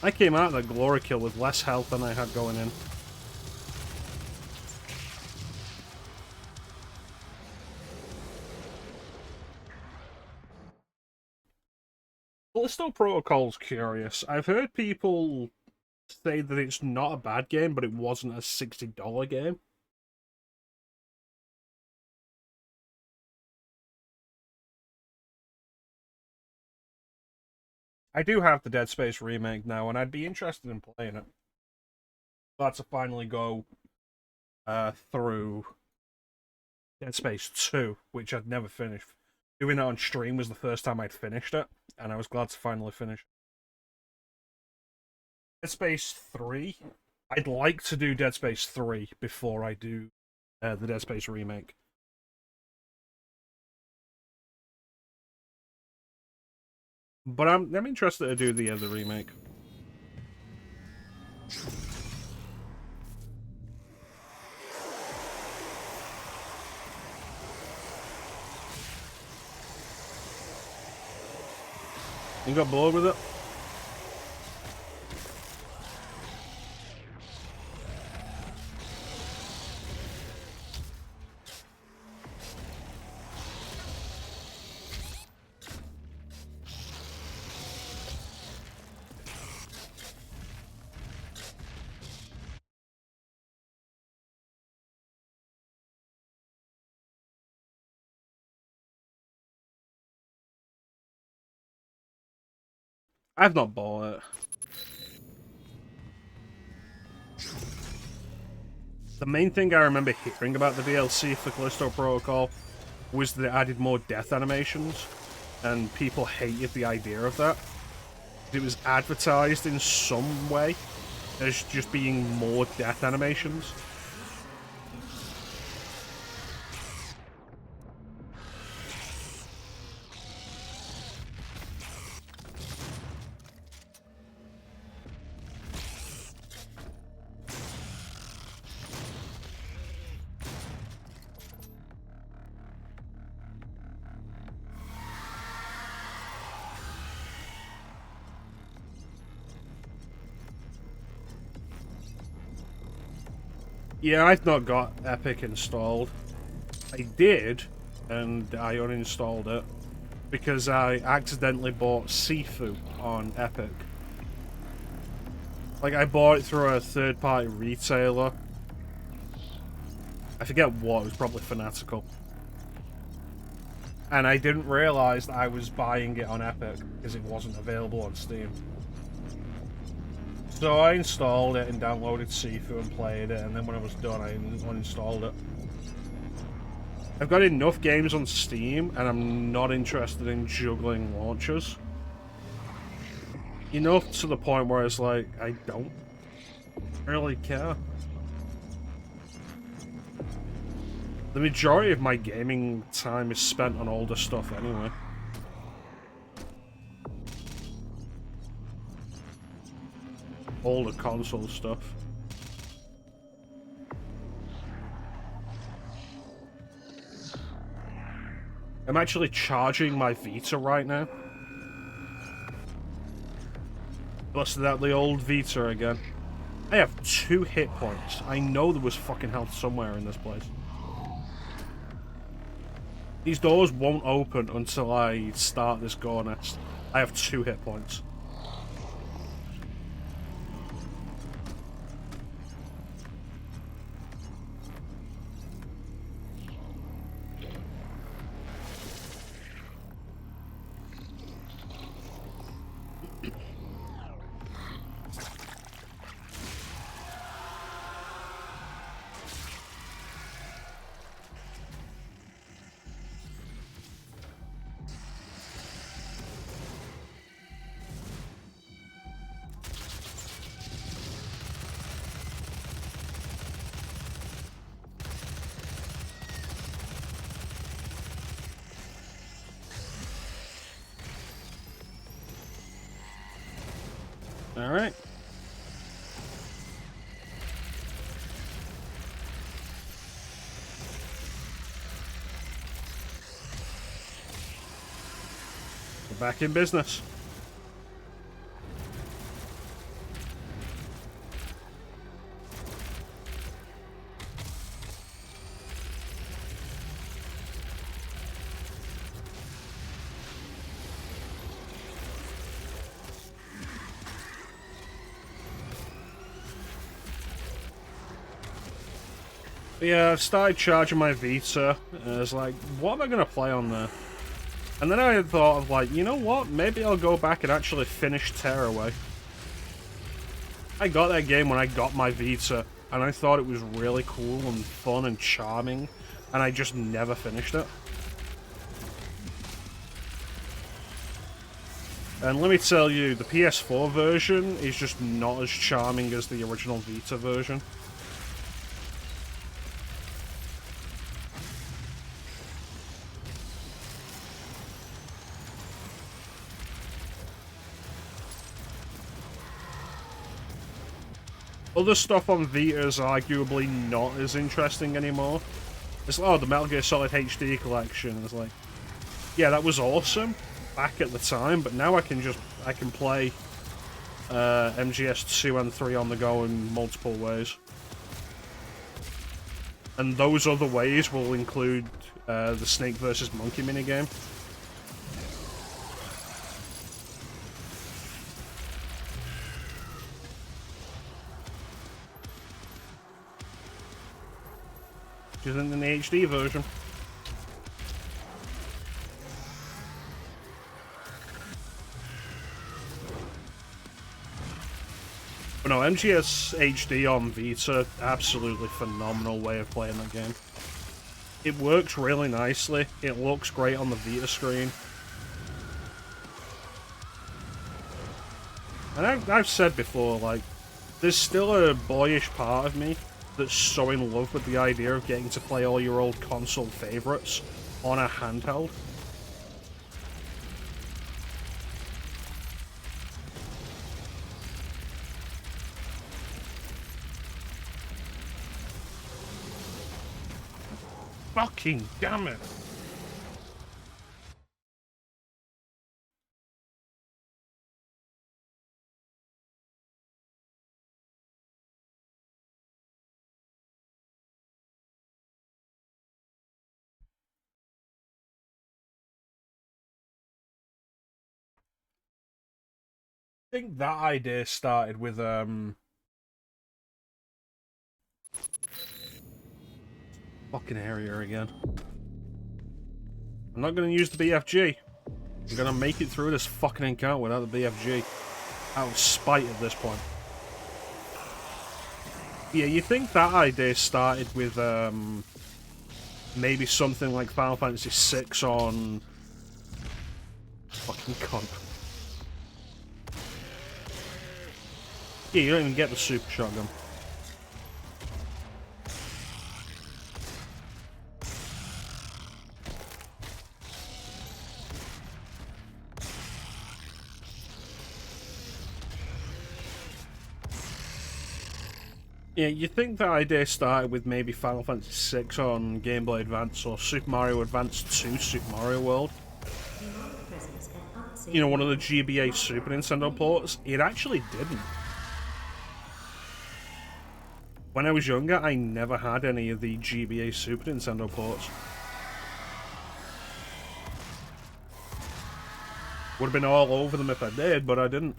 I came out of the glory kill with less health than I had going in. Callisto Protocol's curious. I've heard people say that it's not a bad game, but it wasn't a $60 game. I do have the Dead Space remake now, and I'd be interested in playing it. Glad to finally go through Dead Space 2, which I'd never finished. Doing it on stream was the first time I'd finished it, and I was glad to finally finish. Dead Space 3? I'd like to do Dead Space 3 before I do the Dead Space remake. But I'm interested to do the remake. You got bored with it? I've not bought it. The main thing I remember hearing about the DLC for Callisto Protocol was that it added more death animations, and people hated the idea of that. It was advertised in some way as just being more death animations. Yeah, I've not got Epic installed. I did, and I uninstalled it because I accidentally bought Sifu on Epic. Like, I bought it through a third-party retailer. I forget what, it was probably Fanatical. And I didn't realise that I was buying it on Epic because it wasn't available on Steam. So I installed it and downloaded Sifu and played it, and then when I was done, I uninstalled it. I've got enough games on Steam, and I'm not interested in juggling launchers. Enough to the point where it's like, I don't really care. The majority of my gaming time is spent on older stuff anyway. Older console stuff. I'm actually charging my Vita right now. Busted out the old Vita again. I have 2 hit points. I know there was fucking health somewhere in this place. These doors won't open until I start this gore nest. I have 2 hit points. Alright. We're back in business. Yeah, I've started charging my Vita, and I was like, what am I going to play on there? And then I had thought of like, you know what, maybe I'll go back and actually finish Tearaway. I got that game when I got my Vita, and I thought it was really cool and fun and charming, and I just never finished it. And let me tell you, the PS4 version is just not as charming as the original Vita version. Other stuff on Vita is arguably not as interesting anymore. It's like, oh, the Metal Gear Solid HD collection. It's like, yeah, that was awesome back at the time, but now I can play MGS 2 and 3 on the go in multiple ways. And those other ways will include the Snake versus Monkey minigame. Which isn't in the HD version. But no, MGS HD on Vita, absolutely phenomenal way of playing that game. It works really nicely, it looks great on the Vita screen. And I've said before, like, there's still a boyish part of me that's so in love with the idea of getting to play all your old console favorites on a handheld. Fucking damn it! I think that idea started with fucking area again. I'm not gonna use the BFG. I'm gonna make it through this fucking encounter without the BFG. Out of spite at this point. Yeah, you think that idea started with maybe something like Final Fantasy VI on fucking cunt. Yeah, you don't even get the super shotgun. Yeah, you think the idea started with maybe Final Fantasy VI on Game Boy Advance or Super Mario Advance 2 Super Mario World? Demonic presence at unsafe You know, one of the levels. GBA Super Nintendo ports? It actually didn't. When I was younger, I never had any of the GBA Super Nintendo ports. Would have been all over them if I did, but I didn't.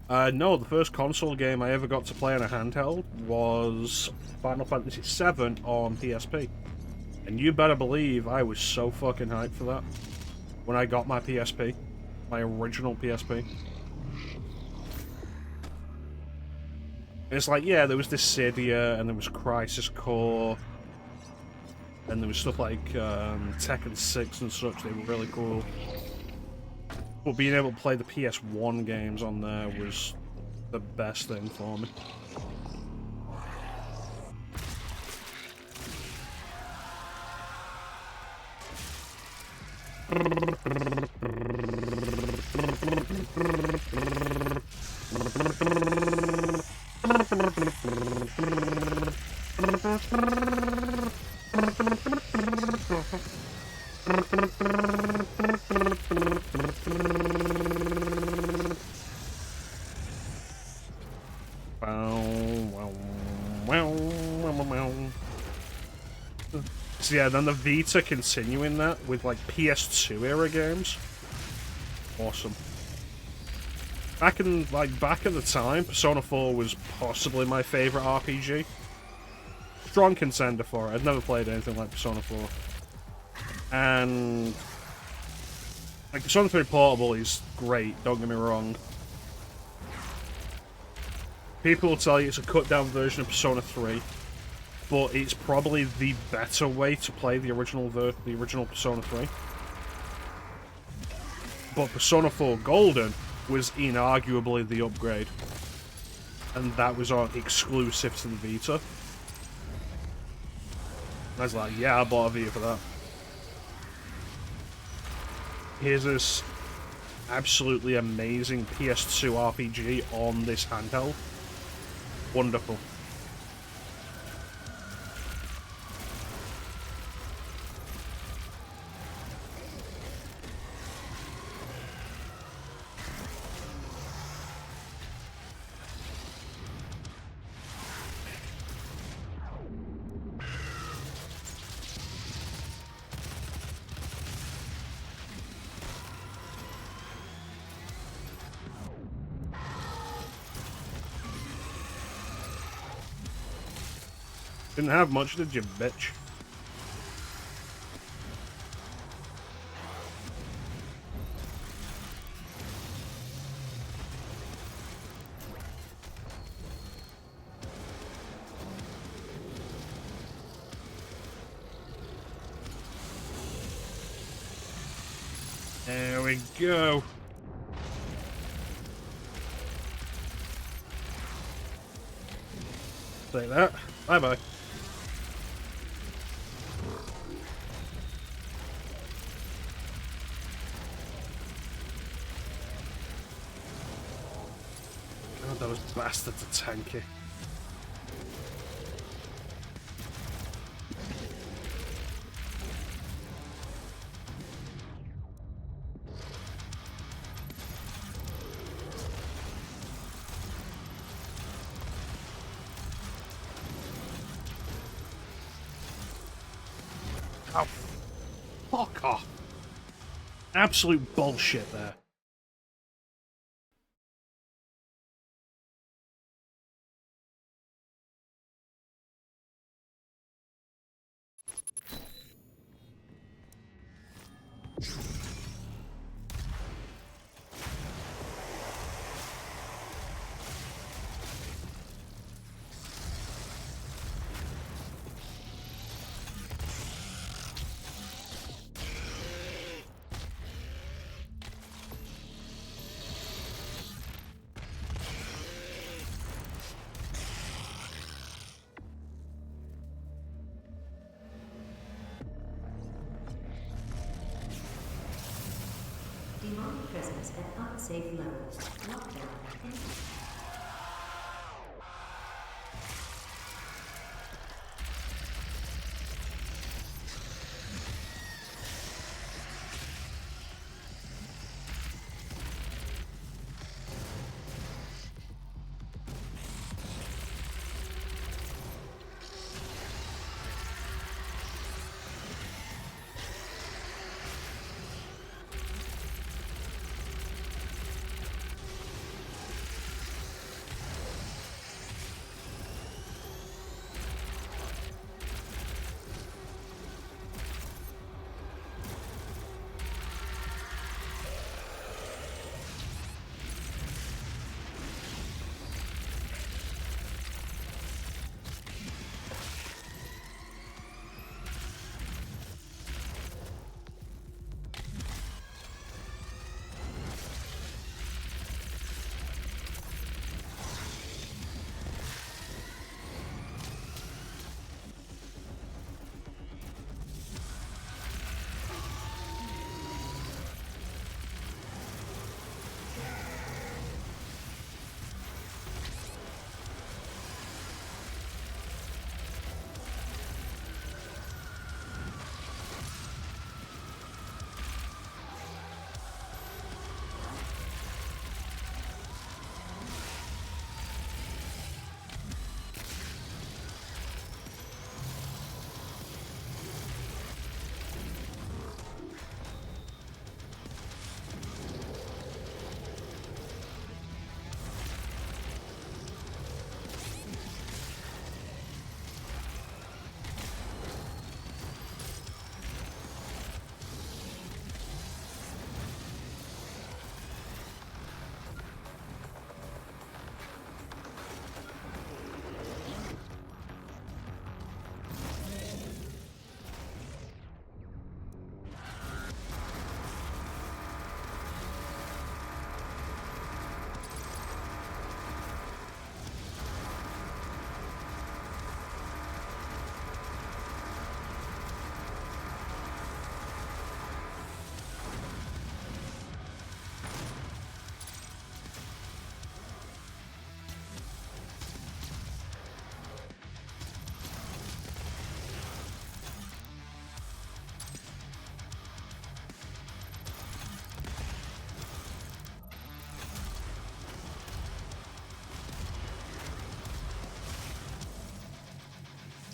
No, the first console game I ever got to play on a handheld was Final Fantasy VII on PSP. And you better believe I was so fucking hyped for that. When I got my PSP. My original PSP. It's like, yeah, there was Dissidia, and there was Crisis Core, and there was stuff like Tekken 6 and such. They were really cool. But being able to play the PS1 games on there was the best thing for me. So yeah, then the Vita continuing that with like PS2 era games. Awesome. Back at the time, Persona 4 was possibly my favourite RPG. Strong contender for it. I'd never played anything like Persona 4. And like Persona 3 Portable is great, don't get me wrong. People will tell you it's a cut down version of Persona 3, but it's probably the better way to play the original Persona 3. But Persona 4 Golden was inarguably the upgrade, and that was exclusive to the Vita. I was like, yeah, I bought a Vita for that. Here's this absolutely amazing PS2 RPG on this handheld. Wonderful. Didn't have much, did you, bitch? There we go. Say that. Bye-bye. God, those bastards are tanky. Oh, fuck off. Absolute bullshit there. Demonic presence at unsafe levels. Lockdown.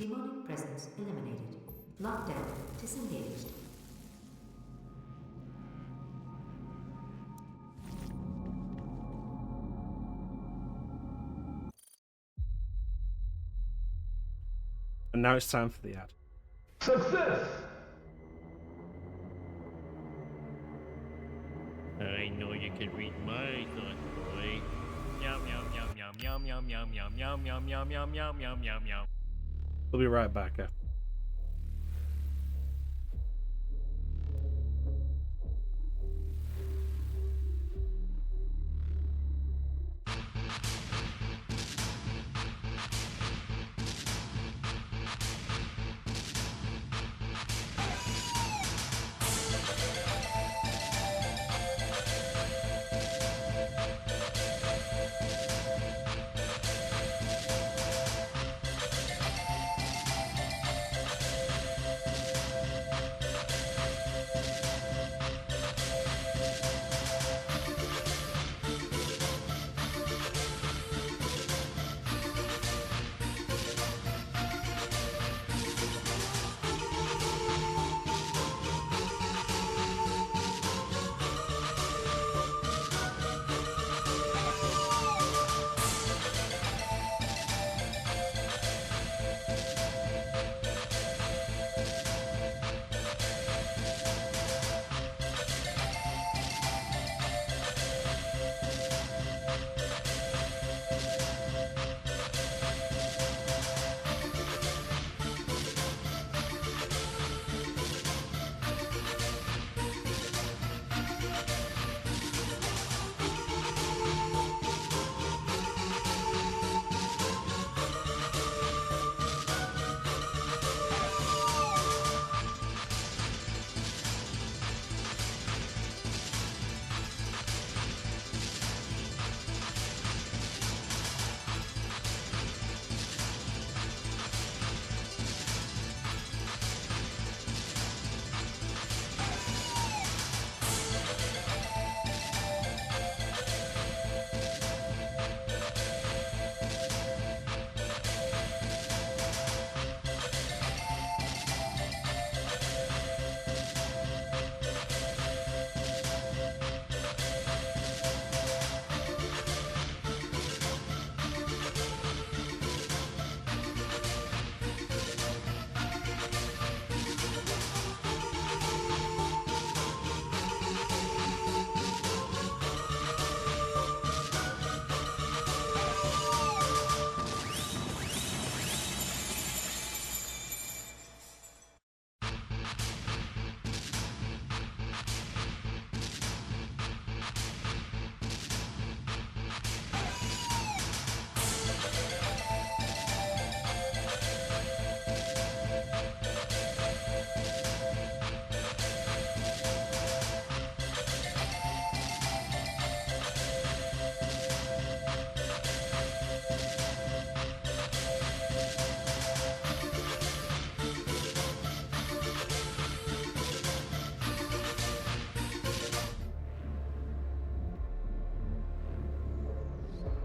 Demonic presence eliminated. Lockdown disengaged. And now it's time for the ad. Success! I know you can read my thoughts, boy. Yum yum yum yum yum yum yum yum yum yum yum yum yum yum yum yum. We'll be right back.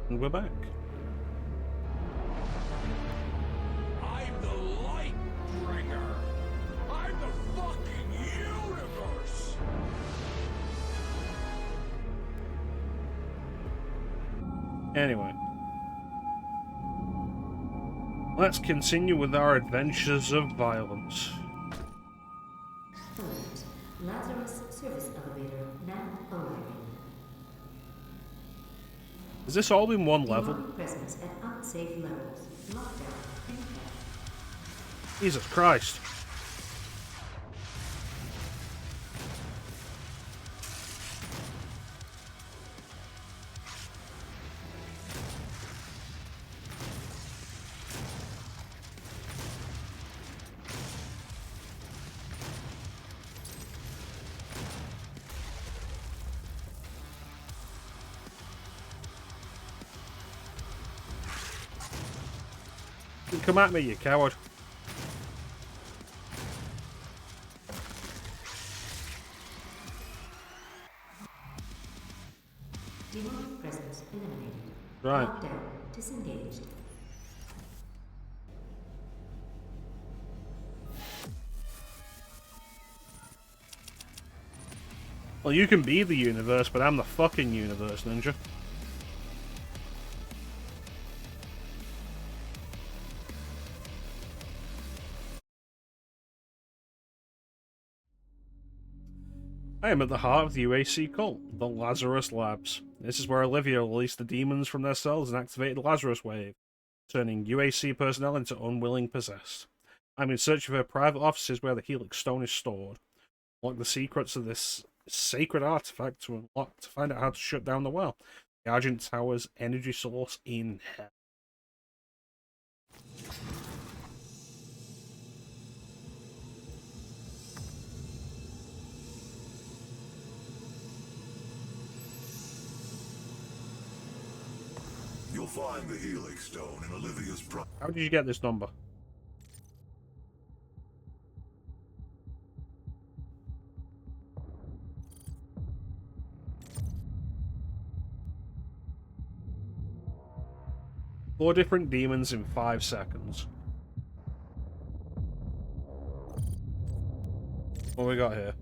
And we're back. I'm the light bringer. I'm the fucking universe. Anyway. Let's continue with our adventures of violence. Alert. Lazarus service elevator now arriving. Is this all in one level? Demonic presence at unsafe levels. Lockdown in effect. Jesus Christ. Come at me, you coward. Demonic presence eliminated. Right. Lockdown disengaged. Well, you can be the universe, but I'm the fucking universe, ninja. I am at the heart of the UAC cult, the Lazarus Labs. This is where Olivia released the demons from their cells and activated the Lazarus Wave, turning UAC personnel into unwilling possessed. I'm in search of her private offices where the Helix Stone is stored. Unlock the secrets of this sacred artifact to find out how to shut down the well. The Argent Tower's energy source in hell. You'll find the Helix Stone in Olivia's How did you get this number? Four different demons in 5 seconds. What we got here?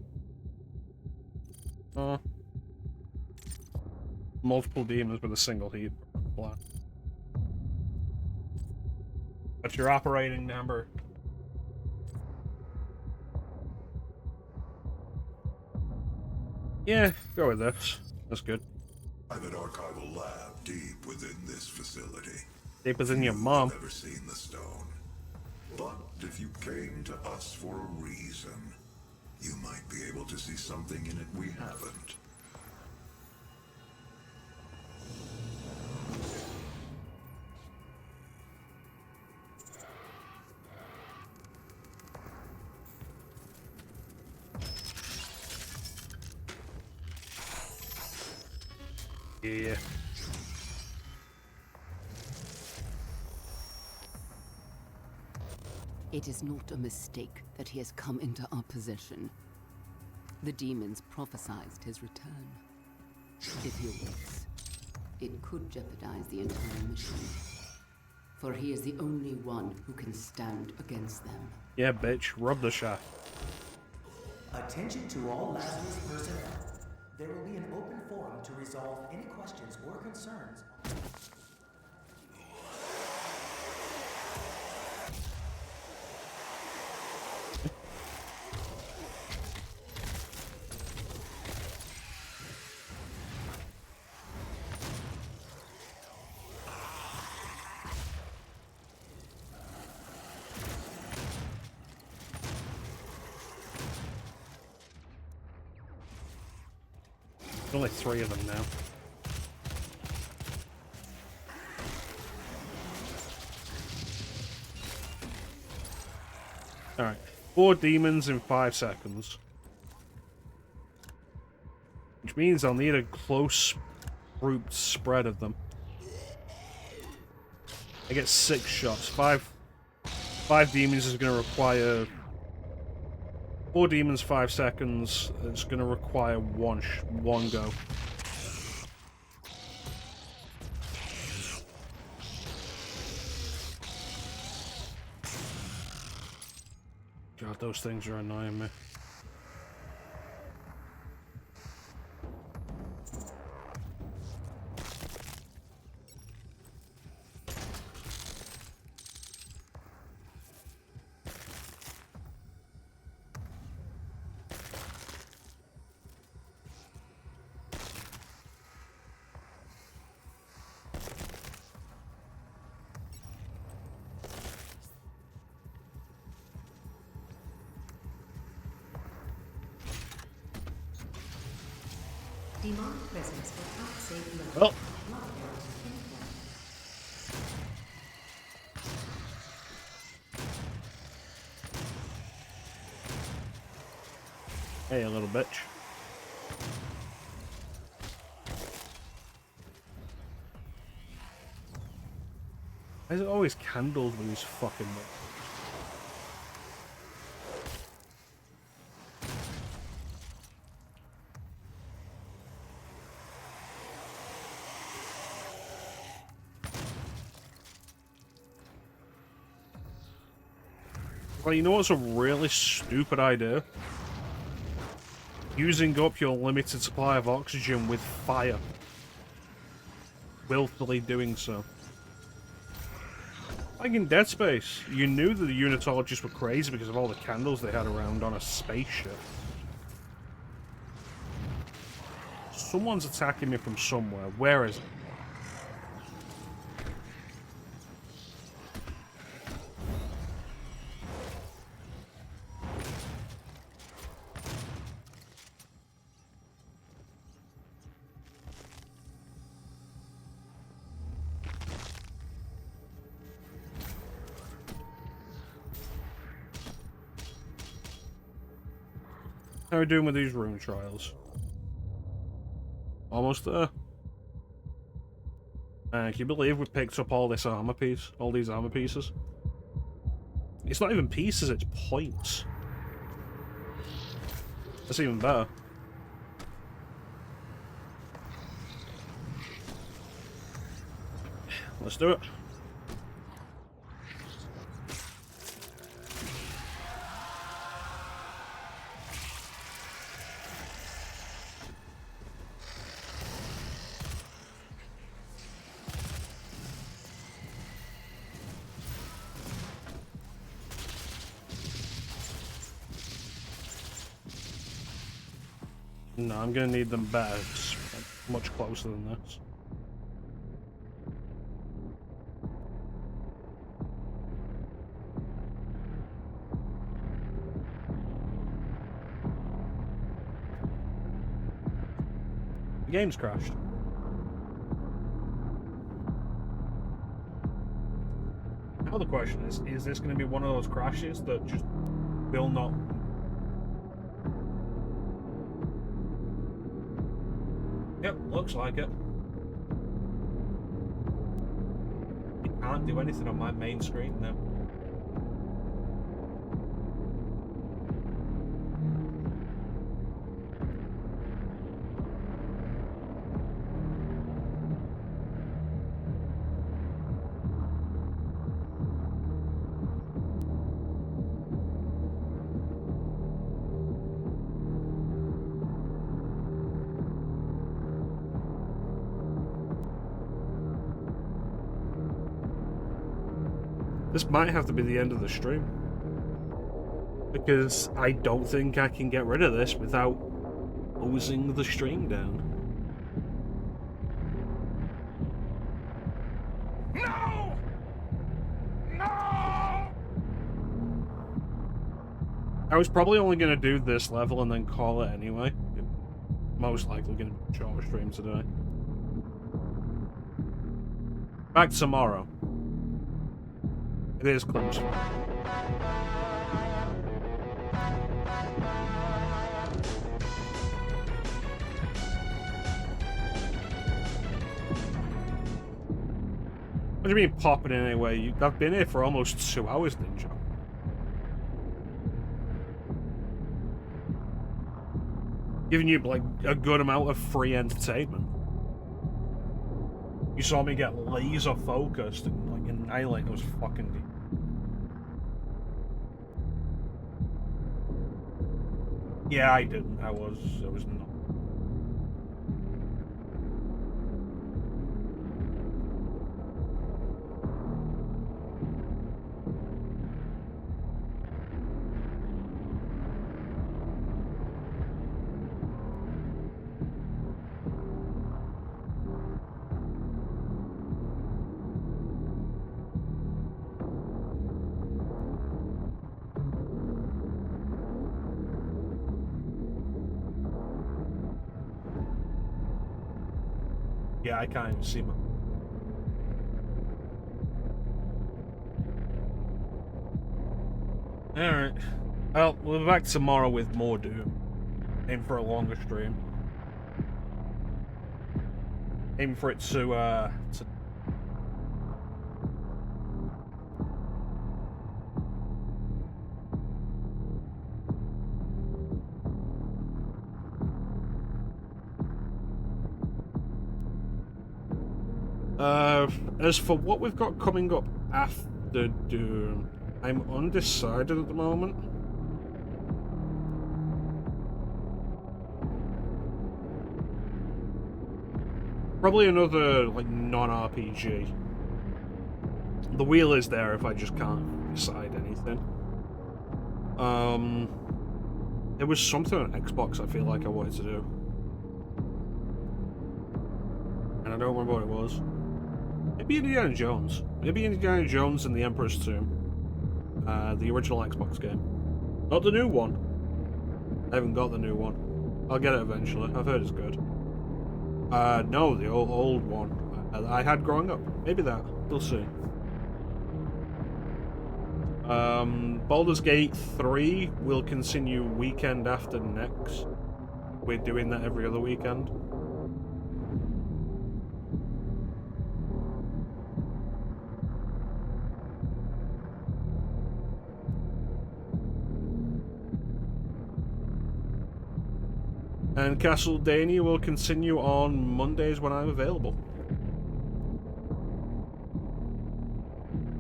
Multiple demons with a single heat blast. What's your operating number? Yeah, go with this. That's good. private archival lab deep within this facility. Deeper than your You've mom. never seen the stone. But if you came to us for a reason, you might be able to see something in it we haven't. Yeah. It is not a mistake that he has come into our possession. The demons prophesied his return. If he waits, it could jeopardize the entire mission. For he is the only one who can stand against them. Yeah, bitch. Rub the shaft. Attention to all Lazarus personnel. There will be an open forum to resolve any questions or concerns. There's only 3 of them now. Alright. 4 demons in 5 seconds. Which means I'll need a close grouped spread of them. I get 6 shots. 5 demons is going to require 4 demons, 5 seconds. It's going to require one go. God, those things are annoying me. Demonic presence will not save life. Well, Lockdown in effect. hey, a little bitch. Why is it always candles with these fucking monsters? Well, you know what's a really stupid idea? Using up your limited supply of oxygen with fire. Willfully doing so. Like in Dead Space, you knew that the Unitologists were crazy because of all the candles they had around on a spaceship. Someone's attacking me from somewhere. Where is it? How are we doing with these room trials? Almost there. Can you believe we picked up all this armor piece? All these armor pieces? It's not even pieces, it's points. That's even better. Let's do it. No, I'm gonna need them better. It's much closer than this. The game's crashed. Now the question is this gonna be one of those crashes that just will not... Yep, looks like it. You can't do anything on my main screen now. This might have to be the end of the stream. Because I don't think I can get rid of this without closing the stream down. No! No! I was probably only going to do this level and then call it anyway. Most likely going to be a shorter stream today. Back tomorrow. It is close. What do you mean popping in anyway? I've been here for almost 2 hours, Ninja. Giving you like a good amount of free entertainment. You saw me get laser focused and like annihilate those fucking demons. Yeah, I didn't. I was not. Yeah, I can't even see my... Alright. Well, we'll be back tomorrow with more Doom. Aim for a longer stream. Aim for it to as for what we've got coming up after Doom, I'm undecided at the moment. Probably another, like, non-RPG. The wheel is there if I just can't decide anything. There was something on Xbox I feel like I wanted to do. And I don't remember what it was. Maybe Indiana Jones. Maybe Indiana Jones and the Emperor's Tomb. The original Xbox game. Not the new one. I haven't got the new one. I'll get it eventually. I've heard it's good. No, the old one I had growing up. Maybe that. We'll see. Baldur's Gate 3 will continue weekend after next. We're doing that every other weekend. And Castlevania will continue on Mondays when I'm available.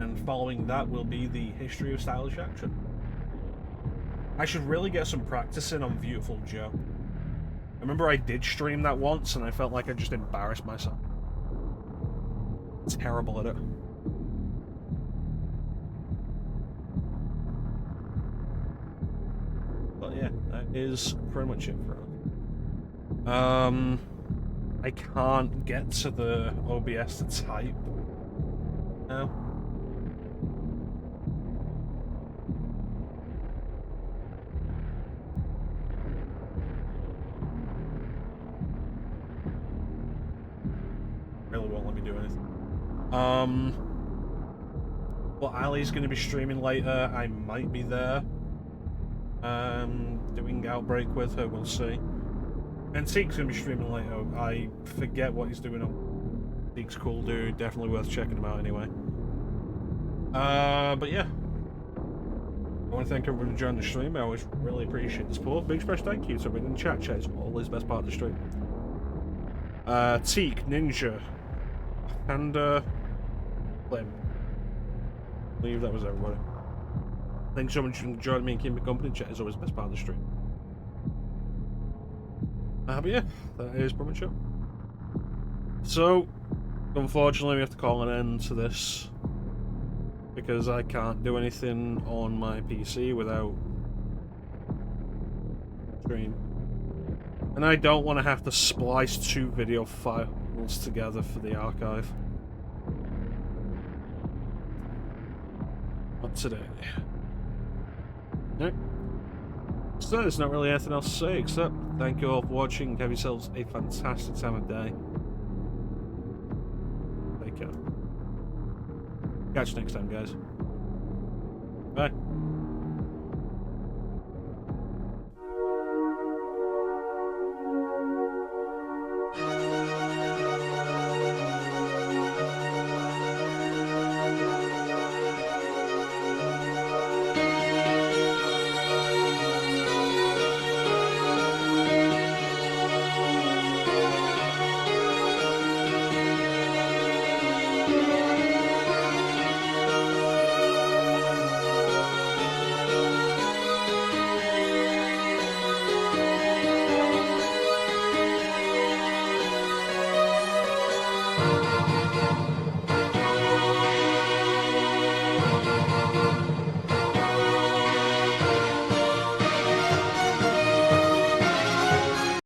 And following that will be the history of stylish action. I should really get some practice in on Beautiful Joe. I remember I did stream that once and I felt like I just embarrassed myself. Terrible at it. But yeah, that is pretty much it for us. I can't get to the OBS to type now. Really won't let me do anything. Well, Ali's going to be streaming later. I might be there. Doing Outbreak with her, we'll see. And Teek's going to be streaming later. I forget what he's doing on. Teek's cool dude. Definitely worth checking him out anyway. But yeah. I want to thank everyone for joining the stream. I always really appreciate the support. Big special thank you to everyone in the chat. Chat is always the best part of the stream. Teek, Ninja, and Flame. I believe that was everybody. Thanks so much for joining me and keeping me company. Chat is always the best part of the stream. But yeah, that is pretty much it. So, unfortunately, we have to call an end to this because I can't do anything on my PC without stream. And I don't want to have to splice 2 video files together for the archive. Not today. Alright. So there's not really anything else to say except thank you all for watching. Have yourselves a fantastic time of day. Take care. Catch you next time, guys. Bye.